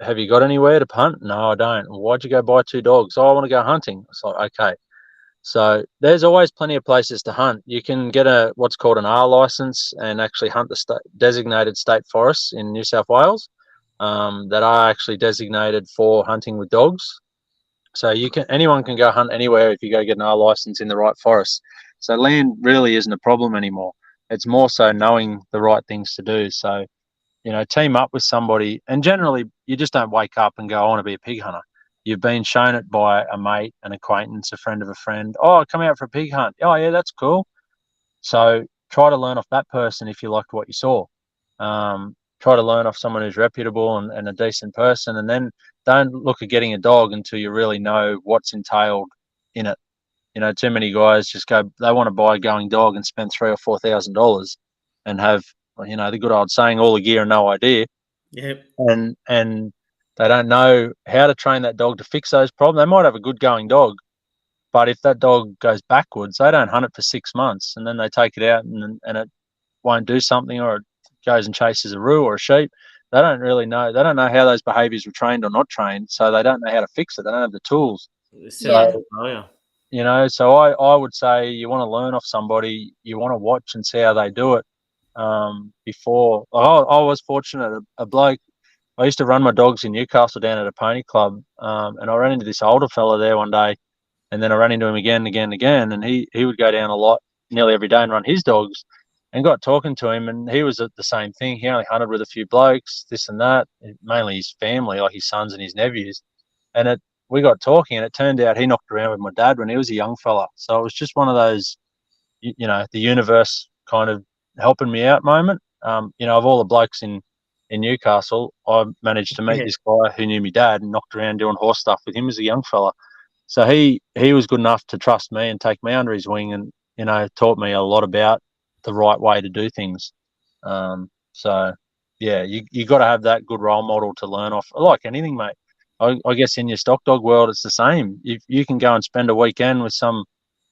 have you got anywhere to hunt? No, I don't. Well, why'd you go buy 2 dogs? Oh, I want to go hunting. It's like, okay. So there's always plenty of places to hunt. You can get what's called an R license and actually hunt the designated state forests in New South Wales. That are actually designated for hunting with dogs. So anyone can go hunt anywhere if you go get an R license in the right forest. So land really isn't a problem anymore. It's more so knowing the right things to do. So, team up with somebody, and generally you just don't wake up and go, I want to be a pig hunter. You've been shown it by a mate, an acquaintance, a friend of a friend. Oh, come out for a pig hunt. Oh, yeah, that's cool. So try to learn off that person if you liked what you saw. Try to learn off someone who's reputable and a decent person, and then don't look at getting a dog until you really know what's entailed in it. Too many guys just they want to buy a going dog and spend $3,000 or $4,000 and have, the good old saying, all the gear and no idea. Yep. And they don't know how to train that dog to fix those problems. They might have a good going dog, but if that dog goes backwards, they don't hunt it for 6 months, and then they take it out and it won't do something, or it goes and chases a roo or a sheep. They don't really know. They don't know how those behaviours were trained or not trained, so they don't know how to fix it. They don't have the tools. So, so I would say you want to learn off somebody. You want to watch and see how they do it. Before I was fortunate, a bloke. I used to run my dogs in Newcastle down at a pony club, and I ran into this older fella there one day. And then I ran into him again, and he would go down a lot, nearly every day, and run his dogs. And got talking to him, and he was the same thing. He only hunted with a few blokes, this and that, mainly his family, like his sons and his nephews. And we got talking, and it turned out he knocked around with my dad when he was a young fella. So it was just one of those, the universe kind of helping me out moment. Of all the blokes in Newcastle, I managed to meet this guy who knew my dad and knocked around doing horse stuff with him as a young fella. So he was good enough to trust me and take me under his wing, and taught me a lot about the right way to do things. So yeah, you got to have that good role model to learn off. Like anything, mate. I guess in your stock dog world, it's the same. If you can go and spend a weekend with some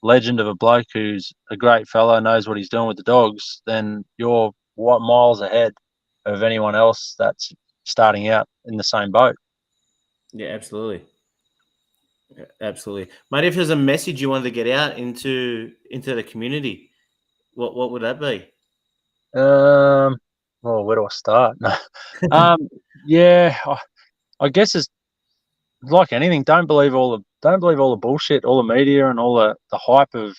legend of a bloke who's a great fellow, knows what he's doing with the dogs, then you're miles ahead of anyone else that's starting out in the same boat. Yeah, absolutely. Absolutely, mate. If there's a message you wanted to get out into the community, what would that be? Well, where do I start? Yeah, I guess it's like anything. Don't believe all the bullshit, all the media, and all the hype of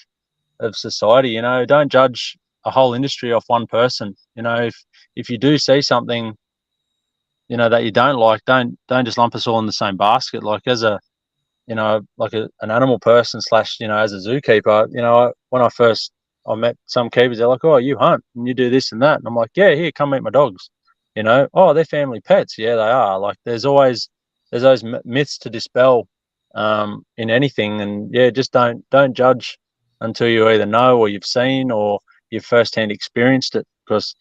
society. Don't judge a whole industry off one person. If you do see something, that you don't like, don't just lump us all in the same basket. Like as a like an animal person / as a zookeeper, when I met some keepers, they're like, oh, you hunt and you do this and that. And I'm like, yeah, here, come meet my dogs. Oh, they're family pets. Yeah, they are. Like there's those myths to dispel in anything. And yeah, just don't judge until you either know or you've seen or you've firsthand experienced it. Because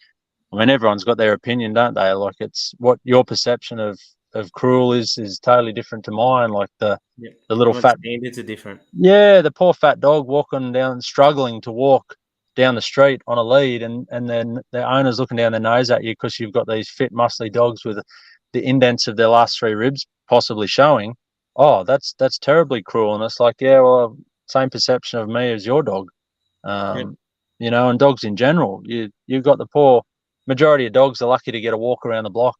everyone's got their opinion, don't they? Like it's what your perception of cruel is totally different to mine. Like the little fat standards are different. Yeah, the poor fat dog walking down, struggling to walk down the street on a lead, and then the owner's looking down their nose at you because you've got these fit, muscly dogs with the indents of their last 3 ribs possibly showing. Oh, that's terribly cruel. And it's like, yeah, well, same perception of me as your dog. And dogs in general. You've got the poor majority of dogs are lucky to get a walk around the block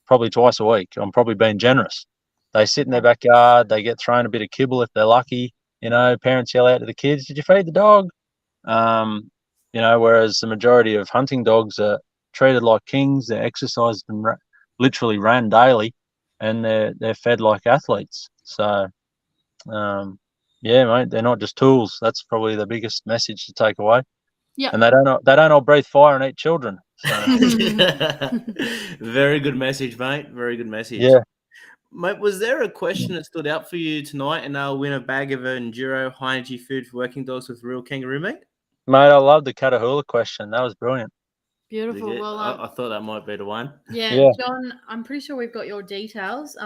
probably twice a week. I'm probably being generous. They sit in their backyard. They get thrown a bit of kibble if they're lucky. Parents yell out to the kids, "Did you feed the dog?" Whereas the majority of hunting dogs are treated like kings. They're exercised and literally ran daily, and they're fed like athletes. So, yeah, mate, they're not just tools. That's probably the biggest message to take away. Yeah, and they don't all breathe fire and eat children. So. Very good message, mate. Very good message. Yeah. Mate, was there a question that stood out for you tonight, and I'll win a bag of Enduro high energy food for working dogs with real kangaroo meat? Mate, I love the Catahoula question. That was brilliant. Beautiful. Well, I thought that might be the one. Yeah, John, I'm pretty sure we've got your details.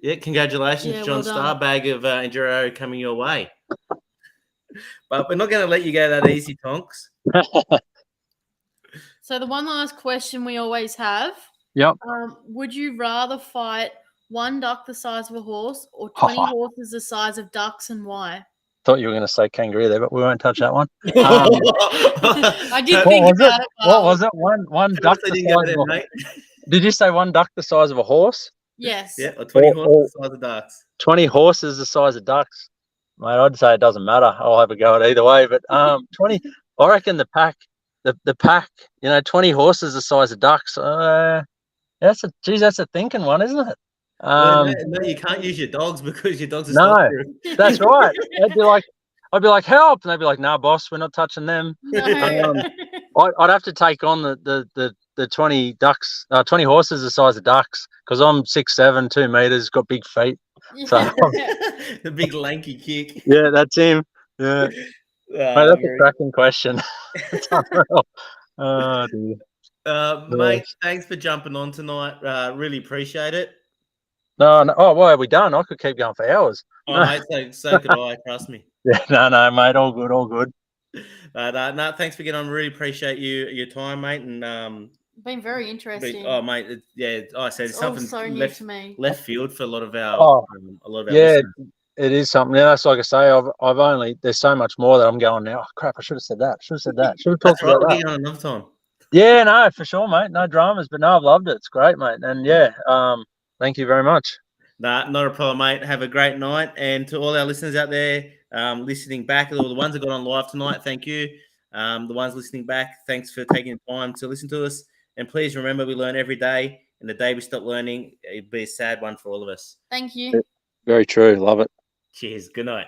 Yeah, congratulations, John. Well Star bag of Enduro coming your way. But we're not going to let you go that easy, Tonks. So the one last question we always have. Yep. Would you rather fight one duck the size of a horse or 20 horses the size of ducks, and why? Thought you were going to say kangaroo there, but we won't touch that one. I did think about it. What was it? One duck the size of a... Did you say one duck the size of a horse? Yes. Yeah, or 20 horses the size of ducks. 20 horses the size of ducks. Mate, I'd say it doesn't matter. I'll have a go at either way. But 20, I reckon the the pack, 20 horses the size of ducks. That's a thinking one, isn't it? Well, no, you can't use your dogs because your dogs are No, stock. that's right. I'd be like, help, and they'd be like, nah, boss, we're not touching them. No. I'd have to take on the 20 ducks, 20 horses the size of ducks, because I'm 6'7", 2 meters, got big feet. So The big lanky kick. yeah, that's him. Yeah, mate, that's a cracking question. Oh dear. Mate, thanks for jumping on tonight. Really appreciate it. No. Oh, well, are we done? I could keep going for hours. Oh, mate, so could I. Trust me. Yeah, no, mate, all good. No, thanks for getting on. Really appreciate your time, mate, and been very interesting. Mate, I said it's something so new to me. Left field for a lot of our yeah, listeners. It is something. That's like I say. I've only there's so much more that I'm going now. Oh, crap! I should have said that. Should have talked about that. We'll get you on another time. Yeah, no, for sure, mate. No dramas, but no, I've loved it. It's great, mate. And yeah, thank you very much. Nah, not a problem, mate. Have a great night. And to all our listeners out there listening back, all the ones that got on live tonight, thank you. The ones listening back, thanks for taking the time to listen to us. And please remember, we learn every day. And the day we stop learning, it'd be a sad one for all of us. Thank you. Very true. Love it. Cheers. Good night.